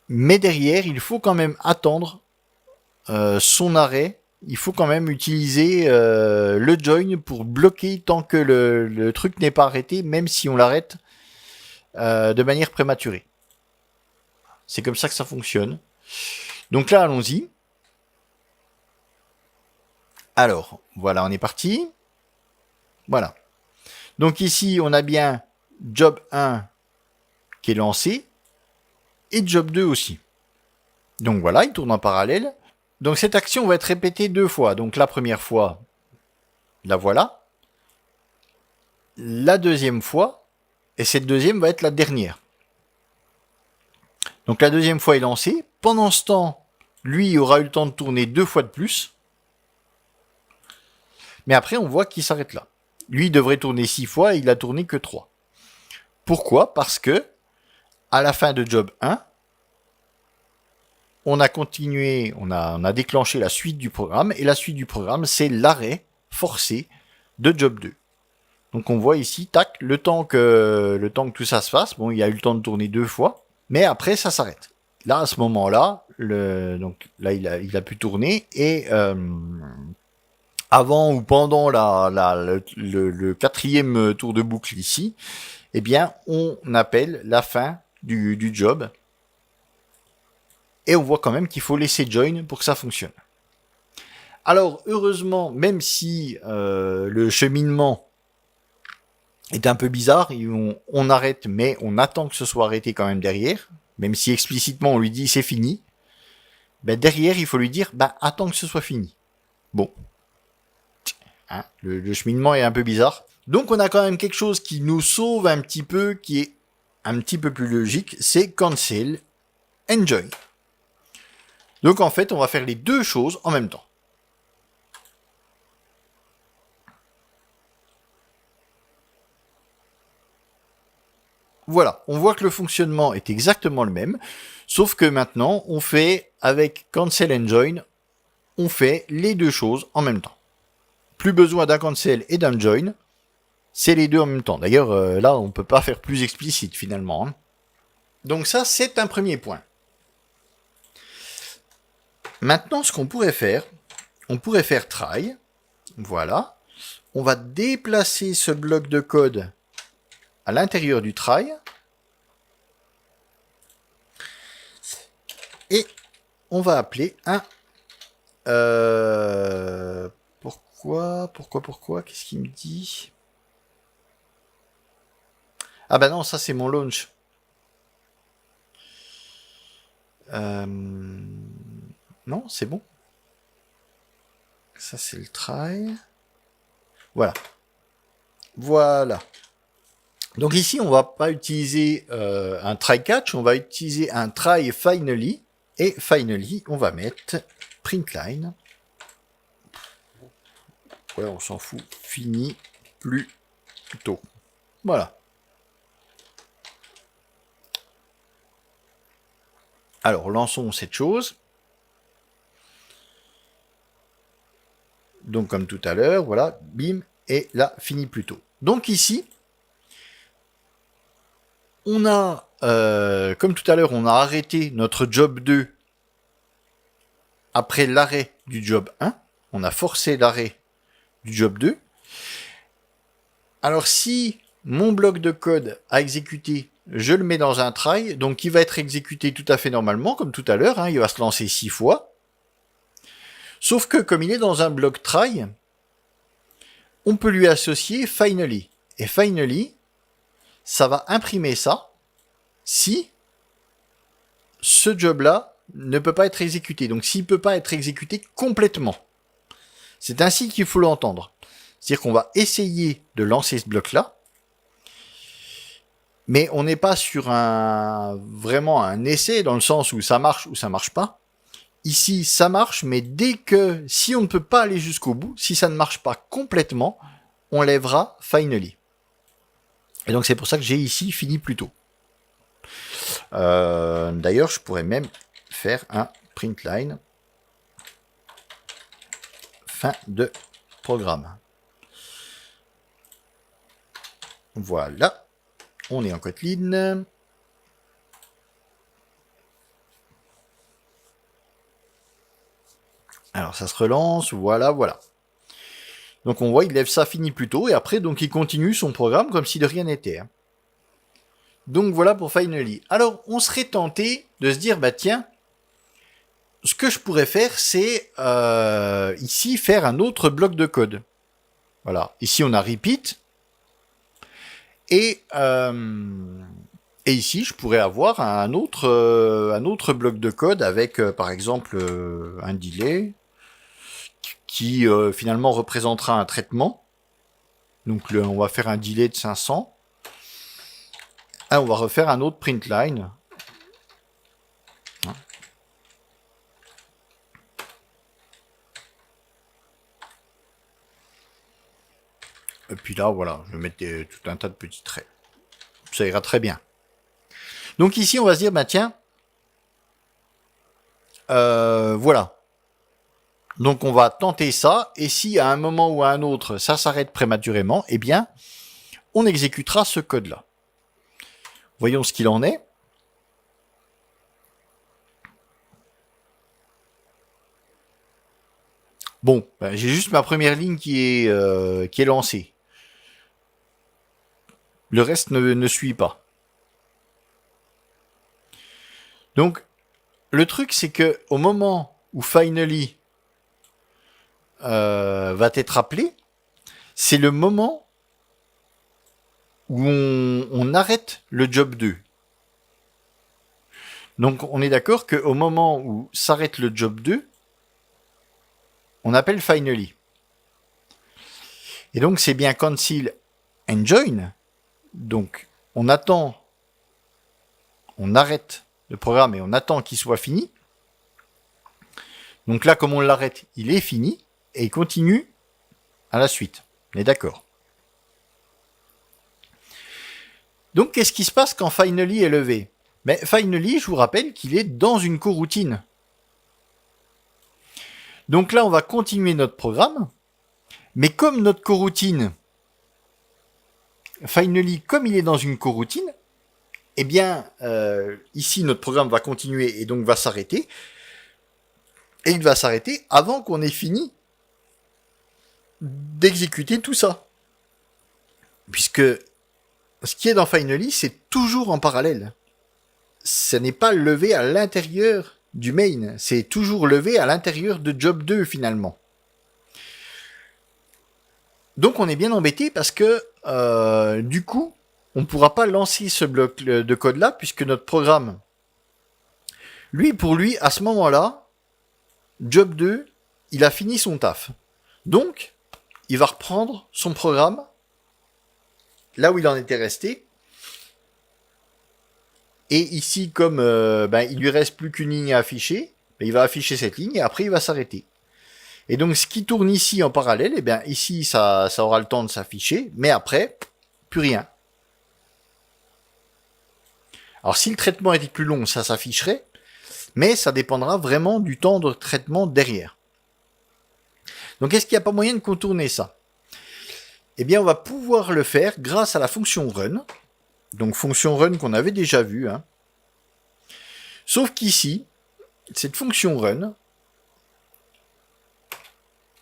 mais derrière, il faut quand même attendre son arrêt. Il faut quand même utiliser le join pour bloquer tant que le truc n'est pas arrêté, même si on l'arrête de manière prématurée. C'est comme ça que ça fonctionne. Donc là, allons-y. Alors, voilà, on est parti. Voilà. Donc ici, on a bien job 1 qui est lancé et job 2 aussi. Donc voilà, il tourne en parallèle. Donc cette action va être répétée 2 fois. Donc la première fois, la voilà. La deuxième fois, et cette deuxième va être la dernière. Donc la deuxième fois est lancée. Pendant ce temps, lui aura eu le temps de tourner 2 fois de plus. Mais après, on voit qu'il s'arrête là. Lui, il devrait tourner 6 fois et il a tourné que 3. Pourquoi ? Parce que, à la fin de job 1, on a continué, on a déclenché la suite du programme, et la suite du programme, c'est l'arrêt forcé de job 2. Donc on voit ici, tac, le temps que tout ça se fasse, bon, il a eu le temps de tourner 2 fois, mais après, ça s'arrête. Là, à ce moment-là, il a pu tourner, et avant ou pendant le quatrième tour de boucle ici, eh bien, on appelle la fin du job. Et on voit quand même qu'il faut laisser join pour que ça fonctionne. Alors, heureusement, même si le cheminement est un peu bizarre, on arrête, mais on attend que ce soit arrêté quand même derrière, même si explicitement on lui dit c'est fini, ben derrière il faut lui dire ben attends que ce soit fini. Bon, hein, le cheminement est un peu bizarre. Donc on a quand même quelque chose qui nous sauve un petit peu, qui est un petit peu plus logique, c'est cancel, enjoy. Donc en fait on va faire les deux choses en même temps. Voilà, on voit que le fonctionnement est exactement le même, sauf que maintenant, on fait, avec cancel and join, on fait les deux choses en même temps. Plus besoin d'un cancel et d'un join, c'est les deux en même temps. D'ailleurs, là, on ne peut pas faire plus explicite finalement. Hein. Donc ça, c'est un premier point. Maintenant, ce qu'on pourrait faire, on pourrait faire try, voilà. On va déplacer ce bloc de code à l'intérieur du try, et on va appeler un... Pourquoi Qu'est-ce qu'il me dit? Ah bah non, ça c'est mon launch. Non, c'est bon. Ça c'est le try. Voilà. Voilà. Donc ici, on va pas utiliser un try catch, on va utiliser un try finally. Et finally, on va mettre printline. Ouais, on s'en fout. Fini plus tôt. Voilà. Alors, lançons cette chose. Donc, comme tout à l'heure, voilà, bim, et là, fini plus tôt. Donc ici, on a, comme tout à l'heure, on a arrêté notre job 2 après l'arrêt du job 1. On a forcé l'arrêt du job 2. Alors si mon bloc de code a exécuté, je le mets dans un try, donc il va être exécuté tout à fait normalement, comme tout à l'heure, hein, il va se lancer 6 fois. Sauf que comme il est dans un bloc try, on peut lui associer finally. Et finally, ça va imprimer ça si ce job-là ne peut pas être exécuté. Donc s'il ne peut pas être exécuté complètement. C'est ainsi qu'il faut l'entendre. C'est-à-dire qu'on va essayer de lancer ce bloc-là, mais on n'est pas sur vraiment un essai dans le sens où ça marche ou ça marche pas. Ici, ça marche, mais si on ne peut pas aller jusqu'au bout, si ça ne marche pas complètement, on lèvera finally. Et donc c'est pour ça que j'ai ici fini plus tôt. D'ailleurs, je pourrais même faire un printline fin de programme. Voilà, on est en Kotlin. Alors ça se relance, voilà. Donc on voit, il lève ça fini plus tôt, et après, donc il continue son programme comme si de rien n'était. Donc voilà pour finally. Alors on serait tenté de se dire, bah tiens, ce que je pourrais faire, c'est ici faire un autre bloc de code. Voilà, ici on a repeat, et ici je pourrais avoir un autre bloc de code avec par exemple un delay, qui finalement représentera un traitement. Donc on va faire un delay de 500. Ah, on va refaire un autre printline. Et puis là, voilà, je vais mettre tout un tas de petits traits. Ça ira très bien. Donc ici, on va se dire, bah tiens, voilà. Donc on va tenter ça, et si à un moment ou à un autre, ça s'arrête prématurément, eh bien, on exécutera ce code-là. Voyons ce qu'il en est. Bon, ben, j'ai juste ma première ligne qui est lancée. Le reste ne suit pas. Donc, le truc, c'est que au moment où finally va être appelé, c'est le moment où on arrête le job 2. Donc on est d'accord qu'au moment où s'arrête le job 2, on appelle finally. Et donc c'est bien cancel and join. Donc on attend, on arrête le programme et on attend qu'il soit fini. Donc là, comme on l'arrête, il est fini et il continue à la suite. On est d'accord. Donc qu'est-ce qui se passe quand finally est levé? Mais finally, je vous rappelle qu'il est dans une coroutine. Donc là, on va continuer notre programme. Mais comme notre coroutine, finally, comme il est dans une coroutine, eh bien, ici, notre programme va continuer et donc va s'arrêter. Et il va s'arrêter avant qu'on ait fini d'exécuter tout ça. Puisque ce qui est dans finally, c'est toujours en parallèle. Ce n'est pas levé à l'intérieur du main, c'est toujours levé à l'intérieur de job 2 finalement. Donc on est bien embêté parce que du coup, on ne pourra pas lancer ce bloc de code là puisque notre programme, pour lui, à ce moment-là, job 2, il a fini son taf. Donc, il va reprendre son programme là où il en était resté. Et ici, comme il lui reste plus qu'une ligne à afficher, il va afficher cette ligne et après il va s'arrêter. Et donc ce qui tourne ici en parallèle, ici ça aura le temps de s'afficher, mais après, plus rien. Alors si le traitement était plus long, ça s'afficherait, mais ça dépendra vraiment du temps de traitement derrière. Donc est-ce qu'il n'y a pas moyen de contourner ça? Eh bien on va pouvoir le faire grâce à la fonction run. Donc fonction run qu'on avait déjà vue. Hein. Sauf qu'ici, cette fonction run,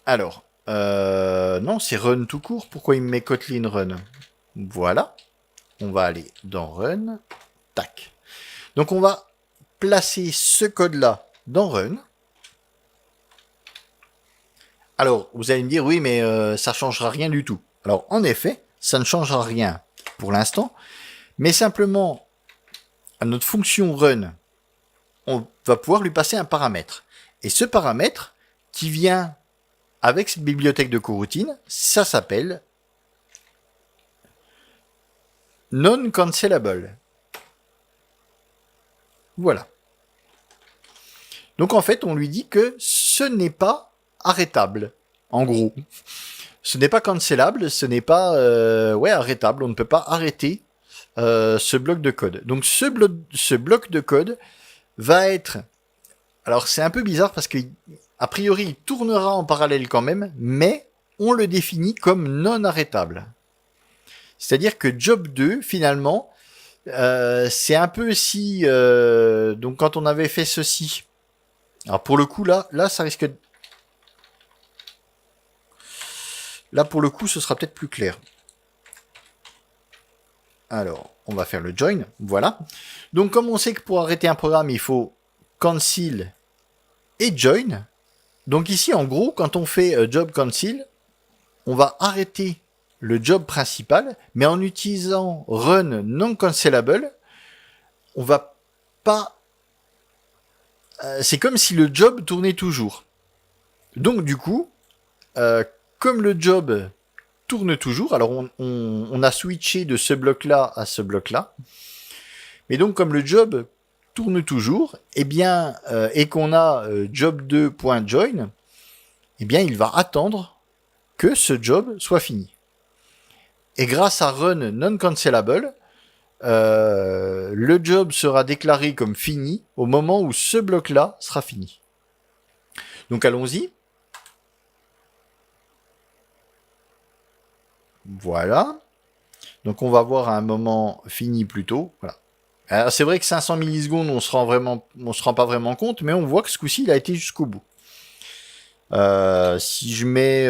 alors, non, c'est run tout court. Pourquoi il me met Kotlin run? Voilà. On va aller dans run. Tac. Donc, on va placer ce code-là dans run. Alors, vous allez me dire, oui, mais ça ne changera rien du tout. Alors, en effet, ça ne changera rien pour l'instant. Mais simplement, à notre fonction run, on va pouvoir lui passer un paramètre. Et ce paramètre, qui vient avec cette bibliothèque de coroutine, ça s'appelle non-cancelable. Voilà. Donc en fait, on lui dit que ce n'est pas arrêtable. En gros. Ce n'est pas cancelable, ce n'est pas arrêtable. On ne peut pas arrêter ce bloc de code. Donc ce bloc de code va être... Alors c'est un peu bizarre parce que a priori il tournera en parallèle quand même, mais on le définit comme non arrêtable. C'est-à-dire que job 2 finalement c'est un peu si donc quand on avait fait ceci. Alors pour le coup là ça risque de... Là pour le coup ce sera peut-être plus clair. Alors, on va faire le join, voilà. Donc comme on sait que pour arrêter un programme, il faut cancel et join. Donc ici, en gros, quand on fait job cancel, on va arrêter le job principal, mais en utilisant run non cancelable, on va pas... c'est comme si le job tournait toujours. Donc du coup, comme le job tourne toujours. Alors on a switché de ce bloc-là à ce bloc-là. Mais donc comme le job tourne toujours, et qu'on a job2.join, il va attendre que ce job soit fini. Et grâce à run non cancelable, le job sera déclaré comme fini au moment où ce bloc-là sera fini. Donc allons-y. Voilà. Donc on va voir à un moment fini plus tôt. Voilà. Alors c'est vrai que 500 millisecondes, on se rend pas vraiment compte, mais on voit que ce coup-ci, il a été jusqu'au bout. Si je mets...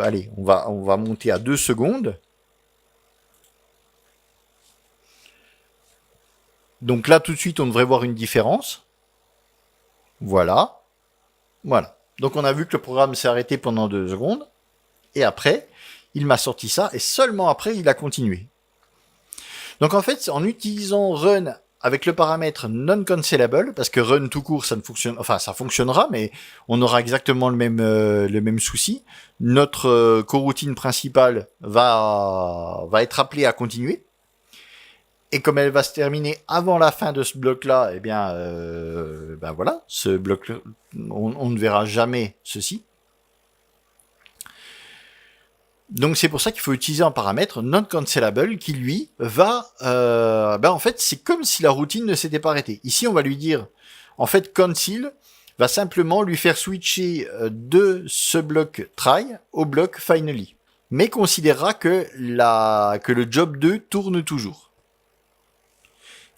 allez, on va monter à 2 secondes. Donc là, tout de suite, on devrait voir une différence. Voilà. Voilà. Donc on a vu que le programme s'est arrêté pendant 2 secondes. Et après, il m'a sorti ça. Et seulement après, il a continué. Donc en fait, en utilisant run avec le paramètre non cancelable, parce que run tout court, ça ne fonctionne, enfin ça fonctionnera, mais on aura exactement le même souci. Notre coroutine principale va être appelée à continuer. Et comme elle va se terminer avant la fin de ce bloc-là, eh bien, ben voilà, ce bloc, on ne verra jamais ceci. Donc c'est pour ça qu'il faut utiliser un paramètre non cancelable qui lui va, ben en fait c'est comme si la routine ne s'était pas arrêtée. Ici on va lui dire, en fait cancel va simplement lui faire switcher de ce bloc try au bloc finally, mais considérera que le job 2 tourne toujours.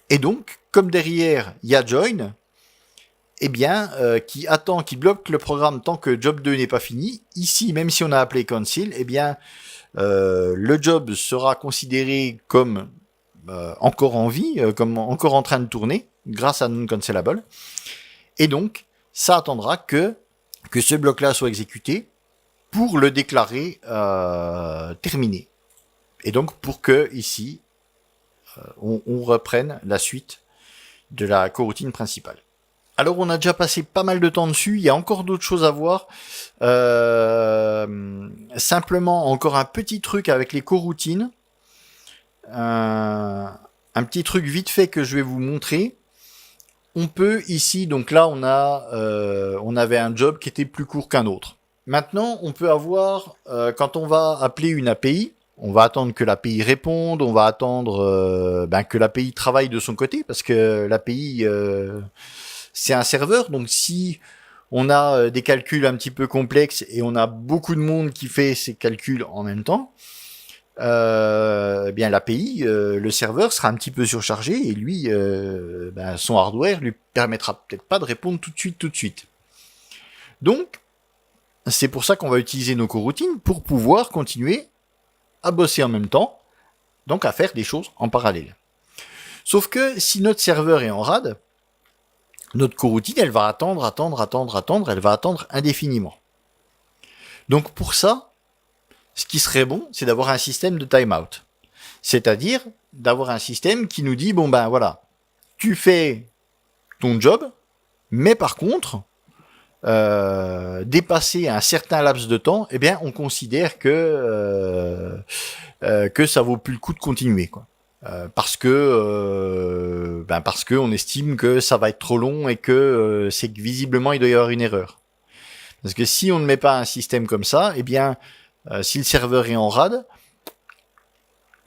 Et donc comme derrière il y a join, eh bien, qui bloque le programme tant que job 2 n'est pas fini. Ici, même si on a appelé cancel, eh bien, le job sera considéré comme encore en vie, comme encore en train de tourner, grâce à non cancelable. Et donc, ça attendra que ce bloc-là soit exécuté pour le déclarer terminé. Et donc, pour que ici, on reprenne la suite de la coroutine principale. Alors on a déjà passé pas mal de temps dessus, il y a encore d'autres choses à voir. Simplement encore un petit truc avec les coroutines. Un petit truc vite fait que je vais vous montrer. On peut ici, donc là on avait un job qui était plus court qu'un autre. Maintenant on peut avoir, quand on va appeler une API, on va attendre que l'API réponde, on va attendre que l'API travaille de son côté, parce que l'API... c'est un serveur, donc si on a des calculs un petit peu complexes et on a beaucoup de monde qui fait ces calculs en même temps, bien l'API, le serveur sera un petit peu surchargé et lui, son hardware lui permettra peut-être pas de répondre tout de suite. Donc, c'est pour ça qu'on va utiliser nos coroutines pour pouvoir continuer à bosser en même temps, donc à faire des choses en parallèle. Sauf que si notre serveur est en rade, notre coroutine, elle va attendre, elle va attendre indéfiniment. Donc pour ça, ce qui serait bon, c'est d'avoir un système de timeout. C'est-à-dire d'avoir un système qui nous dit, bon ben voilà, tu fais ton job, mais par contre, dépasser un certain laps de temps, eh bien on considère que ça vaut plus le coup de continuer, quoi. Parce que on estime que ça va être trop long et que c'est que visiblement il doit y avoir une erreur. Parce que si on ne met pas un système comme ça, eh bien si le serveur est en rade,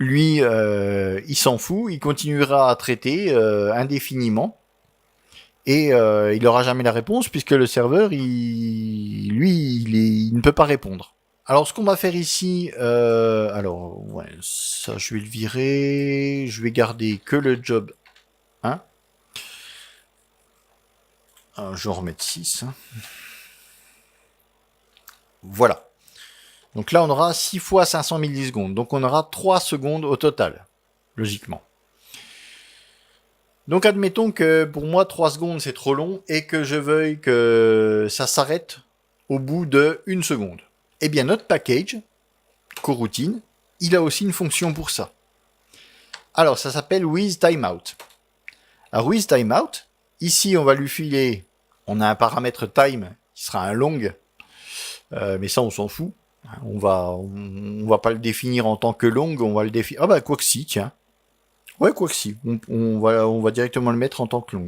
lui il s'en fout, il continuera à traiter indéfiniment et il n'aura jamais la réponse puisque le serveur il ne peut pas répondre. Alors ce qu'on va faire ici, ça je vais le virer, je vais garder que le job 1. Je vais en remettre 6. Voilà. Donc là on aura 6 fois 500 millisecondes, donc on aura 3 secondes au total, logiquement. Donc admettons que pour moi 3 secondes c'est trop long et que je veuille que ça s'arrête au bout de 1 seconde. Eh bien notre package, coroutine, il a aussi une fonction pour ça. Alors ça s'appelle with_timeout. Alors with_timeout, ici on va lui filer, on a un paramètre time qui sera un long, mais ça on s'en fout. On va pas le définir en tant que long, on va le définir. Ah bah quoi que si, tiens. Ouais, quoi que si. On va directement le mettre en tant que long.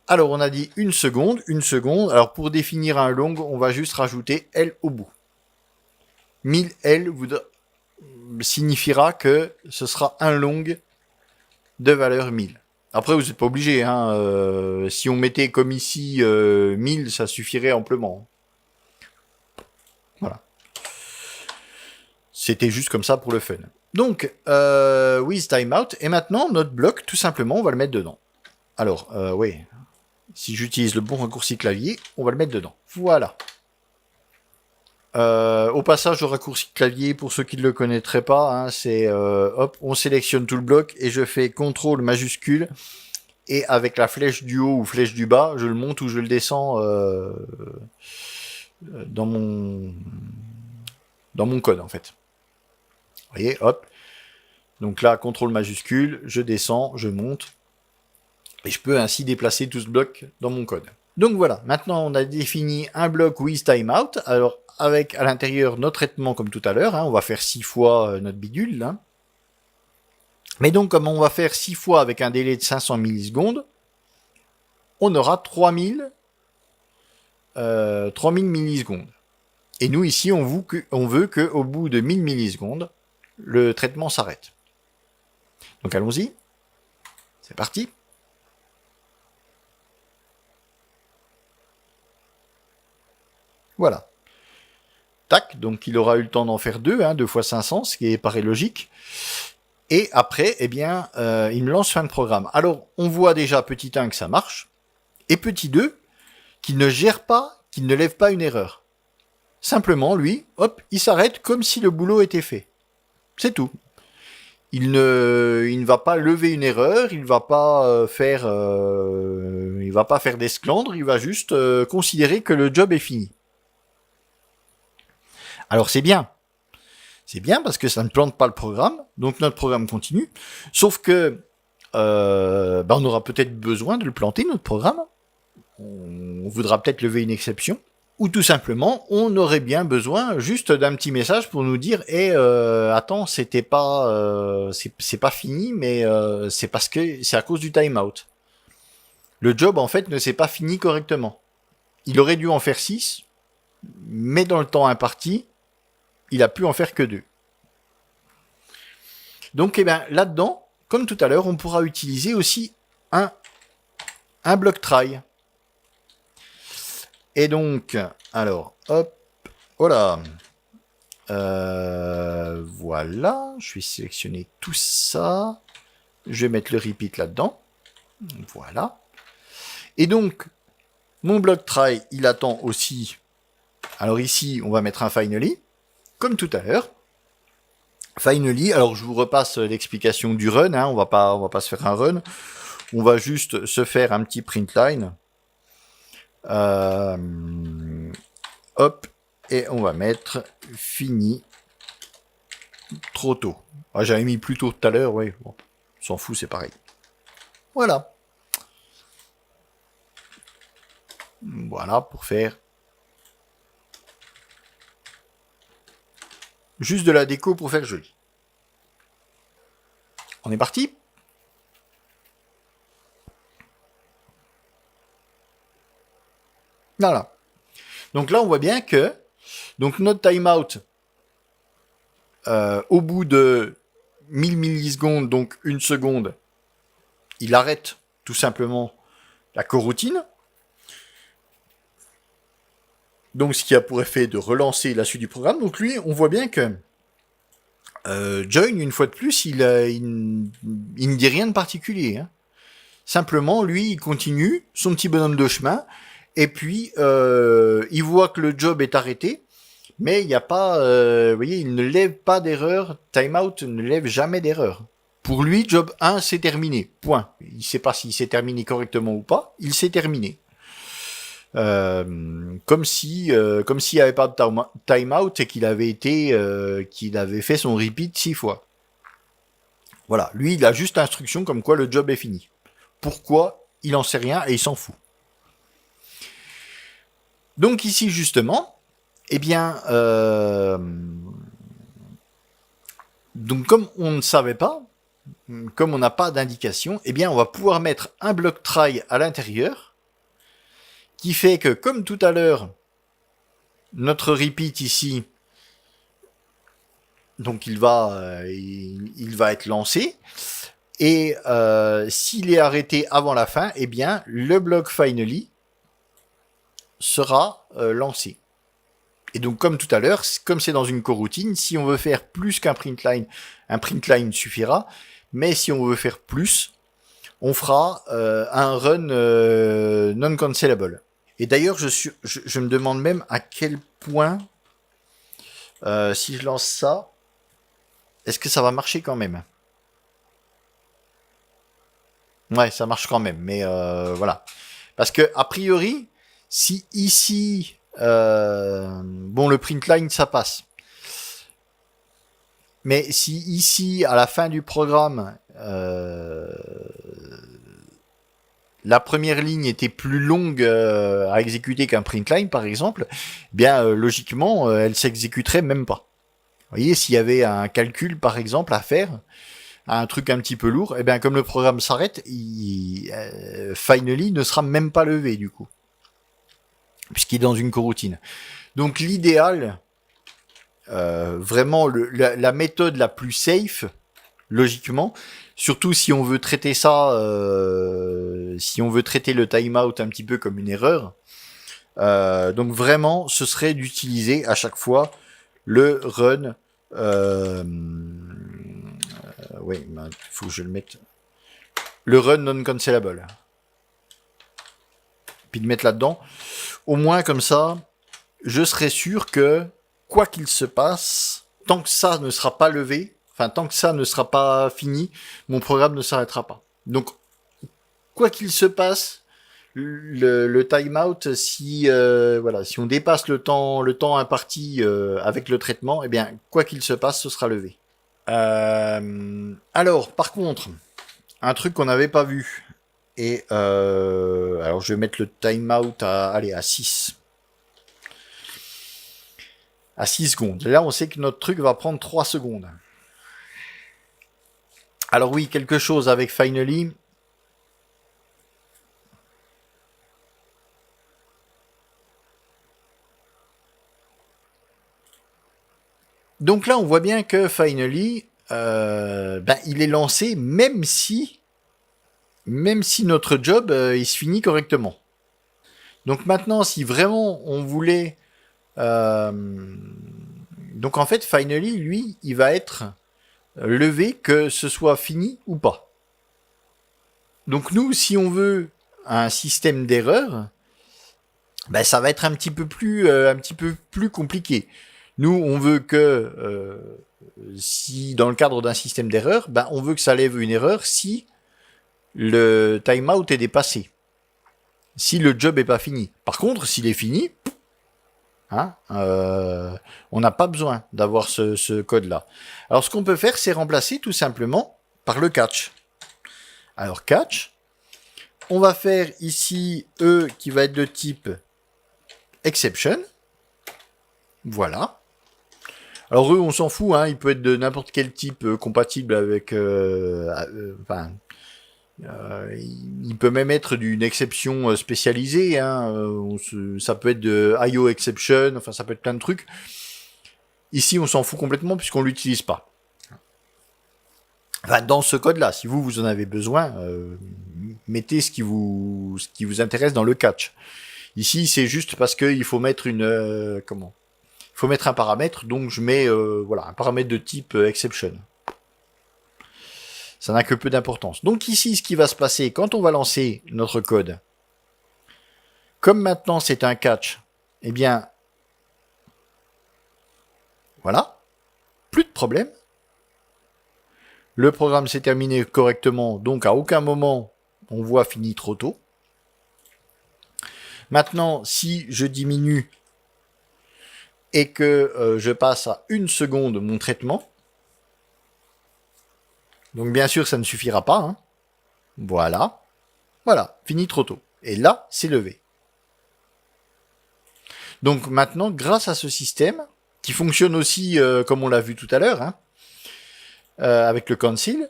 Alors on a dit 1 seconde, 1 seconde. Alors pour définir un long, on va juste rajouter L au bout. 1000 L signifiera que ce sera un long de valeur 1000. Après vous n'êtes pas obligé, hein. Si on mettait comme ici 1000, ça suffirait amplement. Voilà. C'était juste comme ça pour le fun. Donc, with timeout, et maintenant notre bloc, tout simplement, on va le mettre dedans. Alors, oui. Si j'utilise le bon raccourci clavier, on va le mettre dedans. Voilà. Au passage, le raccourci clavier, pour ceux qui ne le connaîtraient pas, hein, c'est hop, on sélectionne tout le bloc et je fais CTRL majuscule et avec la flèche du haut ou flèche du bas, je le monte ou je le descends dans mon code en fait. Vous voyez, hop. Donc là, contrôle majuscule, je descends, je monte, et je peux ainsi déplacer tout ce bloc dans mon code. Donc voilà, maintenant on a défini un bloc with timeout, alors avec à l'intérieur notre traitement comme tout à l'heure, on va faire 6 fois notre bidule, là. Mais donc comme on va faire 6 fois avec un délai de 500 millisecondes, on aura 3000 millisecondes. Et nous ici, on veut qu'au bout de 1000 millisecondes, le traitement s'arrête. Donc allons-y, c'est parti. Voilà. Tac, donc il aura eu le temps d'en faire 2, 2 fois 500, ce qui paraît logique. Et après, eh bien, il me lance fin de programme. Alors, on voit déjà, petit 1, que ça marche, et petit 2, qu'il ne gère pas, qu'il ne lève pas une erreur. Simplement, lui, hop, il s'arrête comme si le boulot était fait. C'est tout. Il ne va pas lever une erreur, il va pas faire d'esclandre, il va juste considérer que le job est fini. Alors c'est bien. C'est bien parce que ça ne plante pas le programme, donc notre programme continue. Sauf que on aura peut-être besoin de le planter, notre programme. On voudra peut-être lever une exception. Ou tout simplement, on aurait bien besoin juste d'un petit message pour nous dire attends, c'était pas c'est pas fini, mais c'est parce que c'est à cause du timeout. Le job en fait ne s'est pas fini correctement. Il aurait dû en faire 6, mais dans le temps imparti, il a pu en faire que 2. Donc là-dedans, comme tout à l'heure, on pourra utiliser aussi un bloc try. Et donc, alors, hop, voilà. Voilà, je vais sélectionner tout ça. Je vais mettre le repeat là-dedans. Voilà. Et donc, mon bloc try, il attend aussi. Alors ici, on va mettre un finally, comme tout à l'heure. Finally, alors je vous repasse l'explication du run. On va pas se faire un run. On va juste se faire un petit print line. Hop, et on va mettre fini trop tôt. J'avais mis plus tôt tout à l'heure, oui. Bon, on s'en fout, c'est pareil. Voilà. Voilà pour faire juste de la déco pour faire joli. On est parti ? Voilà. Donc là, on voit bien que donc notre timeout, au bout de 1000 millisecondes, donc 1 seconde, il arrête tout simplement la coroutine. Donc ce qui a pour effet de relancer la suite du programme. Donc lui, on voit bien que Join, une fois de plus, il ne dit rien de particulier. Simplement, lui, il continue son petit bonhomme de chemin, et puis il voit que le job est arrêté, mais il n'y a pas, vous voyez, il ne lève pas d'erreur. Timeout ne lève jamais d'erreur. Pour lui, job 1, c'est terminé. Point. Il ne sait pas s'il s'est terminé correctement ou pas. Il s'est terminé. Comme s'il n'y avait pas de timeout et qu'il avait fait son repeat 6 fois. Voilà. Lui, il a juste l'instruction comme quoi le job est fini. Pourquoi? Il en sait rien et il s'en fout. Donc ici, justement, donc comme on ne savait pas, comme on n'a pas d'indication, on va pouvoir mettre un bloc try à l'intérieur, qui fait que, comme tout à l'heure, notre repeat ici, donc il va être lancé, et s'il est arrêté avant la fin, le bloc finally sera lancé. Et donc, comme tout à l'heure, comme c'est dans une coroutine, si on veut faire plus qu'un print line suffira. Mais si on veut faire plus, on fera un run non-cancelable. Et d'ailleurs, je me demande même à quel point, si je lance ça, est-ce que ça va marcher quand même? Ouais, ça marche quand même, mais voilà. Parce que a priori, si ici, bon, le print line, ça passe. Mais si ici, à la fin du programme, la première ligne était plus longue à exécuter qu'un print line, par exemple, eh bien, logiquement, elle s'exécuterait même pas. Vous voyez, s'il y avait un calcul, par exemple, à faire, un truc un petit peu lourd, et bien comme le programme s'arrête, finally ne sera même pas levé du coup, puisqu'il est dans une coroutine. Donc l'idéal, vraiment la méthode la plus safe, logiquement, surtout si on veut traiter ça, si on veut traiter le timeout un petit peu comme une erreur, donc vraiment, ce serait d'utiliser à chaque fois le run. Oui, il faut que je le mette. Le run non cancelable. Puis de mettre là-dedans. Au moins comme ça, je serai sûr que quoi qu'il se passe, tant que ça ne sera pas levé, enfin tant que ça ne sera pas fini, mon programme ne s'arrêtera pas. Donc quoi qu'il se passe, le timeout, si voilà, si on dépasse le temps imparti avec le traitement, eh bien quoi qu'il se passe, ce sera levé. Alors, par contre, un truc qu'on n'avait pas vu. Et alors je vais mettre le timeout à, allez, à 6. À 6 secondes. Là, on sait que notre truc va prendre 3 secondes. Alors oui, quelque chose avec Finally. Donc là, on voit bien que Finally, il est lancé même si notre job, il se finit correctement. Donc maintenant, si vraiment on voulait... donc en fait, Finally, lui, il va être levé que ce soit fini ou pas. Donc nous, si on veut un système d'erreur, ben ça va être un petit peu plus compliqué. Nous, on veut que si dans le cadre d'un système d'erreur, ben on veut que ça lève une erreur si le timeout est dépassé, si le job est pas fini. Par contre, s'il est fini, hein, on n'a pas besoin d'avoir ce code-là. Alors, ce qu'on peut faire, c'est remplacer tout simplement par le catch. Alors, catch, on va faire ici E qui va être de type exception. Voilà. Alors eux, on s'en fout, hein, il peut être de n'importe quel type compatible avec... il peut même être d'une exception spécialisée, hein, ça peut être de IO exception, enfin ça peut être plein de trucs. Ici, on s'en fout complètement puisqu'on l'utilise pas. Enfin, dans ce code-là, si vous en avez besoin, mettez ce qui vous intéresse dans le catch. Ici, c'est juste parce qu'il faut mettre il faut mettre un paramètre, donc je mets voilà un paramètre de type exception. Ça n'a que peu d'importance. Donc ici, ce qui va se passer quand on va lancer notre code, comme maintenant c'est un catch, eh bien, voilà, plus de problème. Le programme s'est terminé correctement, donc à aucun moment on voit fini trop tôt. Maintenant, si je diminue et que je passe à 1 seconde mon traitement, donc bien sûr ça ne suffira pas, hein. Voilà, fini trop tôt. Et là, c'est levé. Donc maintenant, grâce à ce système, qui fonctionne aussi comme on l'a vu tout à l'heure, hein, avec le cancel,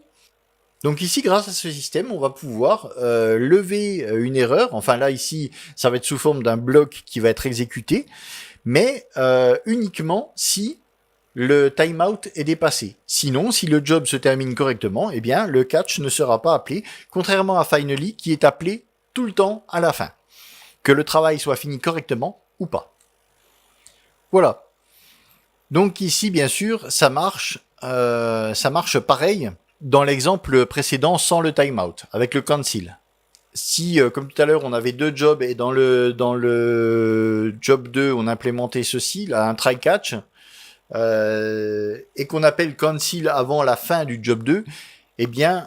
donc ici, grâce à ce système, on va pouvoir lever une erreur. Enfin là, ici, ça va être sous forme d'un bloc qui va être exécuté, mais uniquement si le timeout est dépassé. Sinon, si le job se termine correctement, eh bien, le catch ne sera pas appelé, contrairement à Finally, qui est appelé tout le temps à la fin. Que le travail soit fini correctement ou pas. Voilà. Donc ici, bien sûr, ça marche pareil dans l'exemple précédent sans le timeout, avec le cancel. Si, comme tout à l'heure, on avait 2 jobs et dans le job 2, on implémentait ceci, là, un try-catch, et qu'on appelle cancel avant la fin du job 2, eh bien,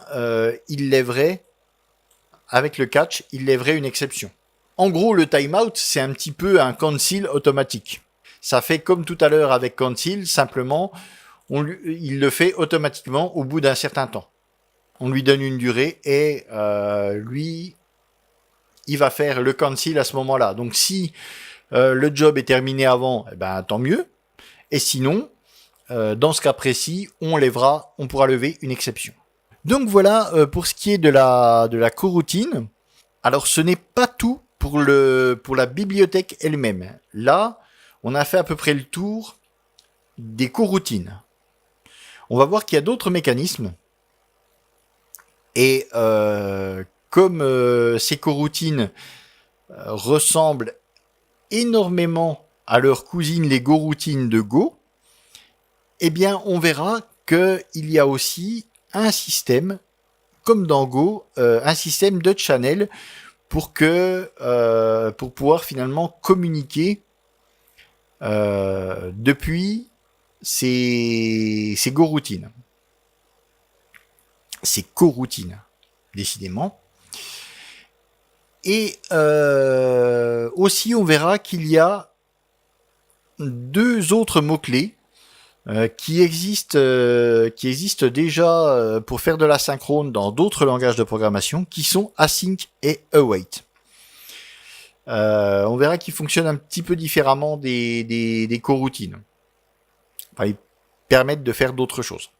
il lèverait avec le catch, il lèverait une exception. En gros, le timeout, c'est un petit peu un cancel automatique. Ça fait comme tout à l'heure avec cancel, simplement, il le fait automatiquement au bout d'un certain temps. On lui donne une durée et lui, il va faire le cancel à ce moment-là. Donc si le job est terminé avant, eh ben, tant mieux. Et sinon, dans ce cas précis, on pourra lever une exception. Donc voilà pour ce qui est de la coroutine. Alors ce n'est pas tout pour la bibliothèque elle-même. Là, on a fait à peu près le tour des coroutines. On va voir qu'il y a d'autres mécanismes. Et comme ces coroutines ressemblent énormément à leurs cousines les goroutines de Go, eh bien on verra qu'il y a aussi un système, comme dans Go, un système de channel pour pouvoir finalement communiquer depuis ces goroutines. Ces coroutines, décidément. Et aussi, on verra qu'il y a 2 autres mots-clés qui existent déjà pour faire de l'asynchrone dans d'autres langages de programmation, qui sont async et await. On verra qu'ils fonctionnent un petit peu différemment des coroutines. Enfin, ils permettent de faire d'autres choses.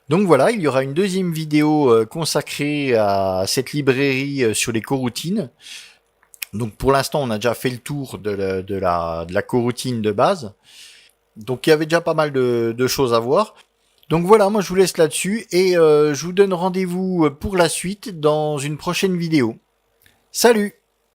Donc voilà, il y aura une deuxième vidéo consacrée à cette librairie sur les coroutines. Donc pour l'instant, on a déjà fait le tour de la coroutine de base. Donc il y avait déjà pas mal de choses à voir. Donc voilà, moi je vous laisse là-dessus et je vous donne rendez-vous pour la suite dans une prochaine vidéo. Salut!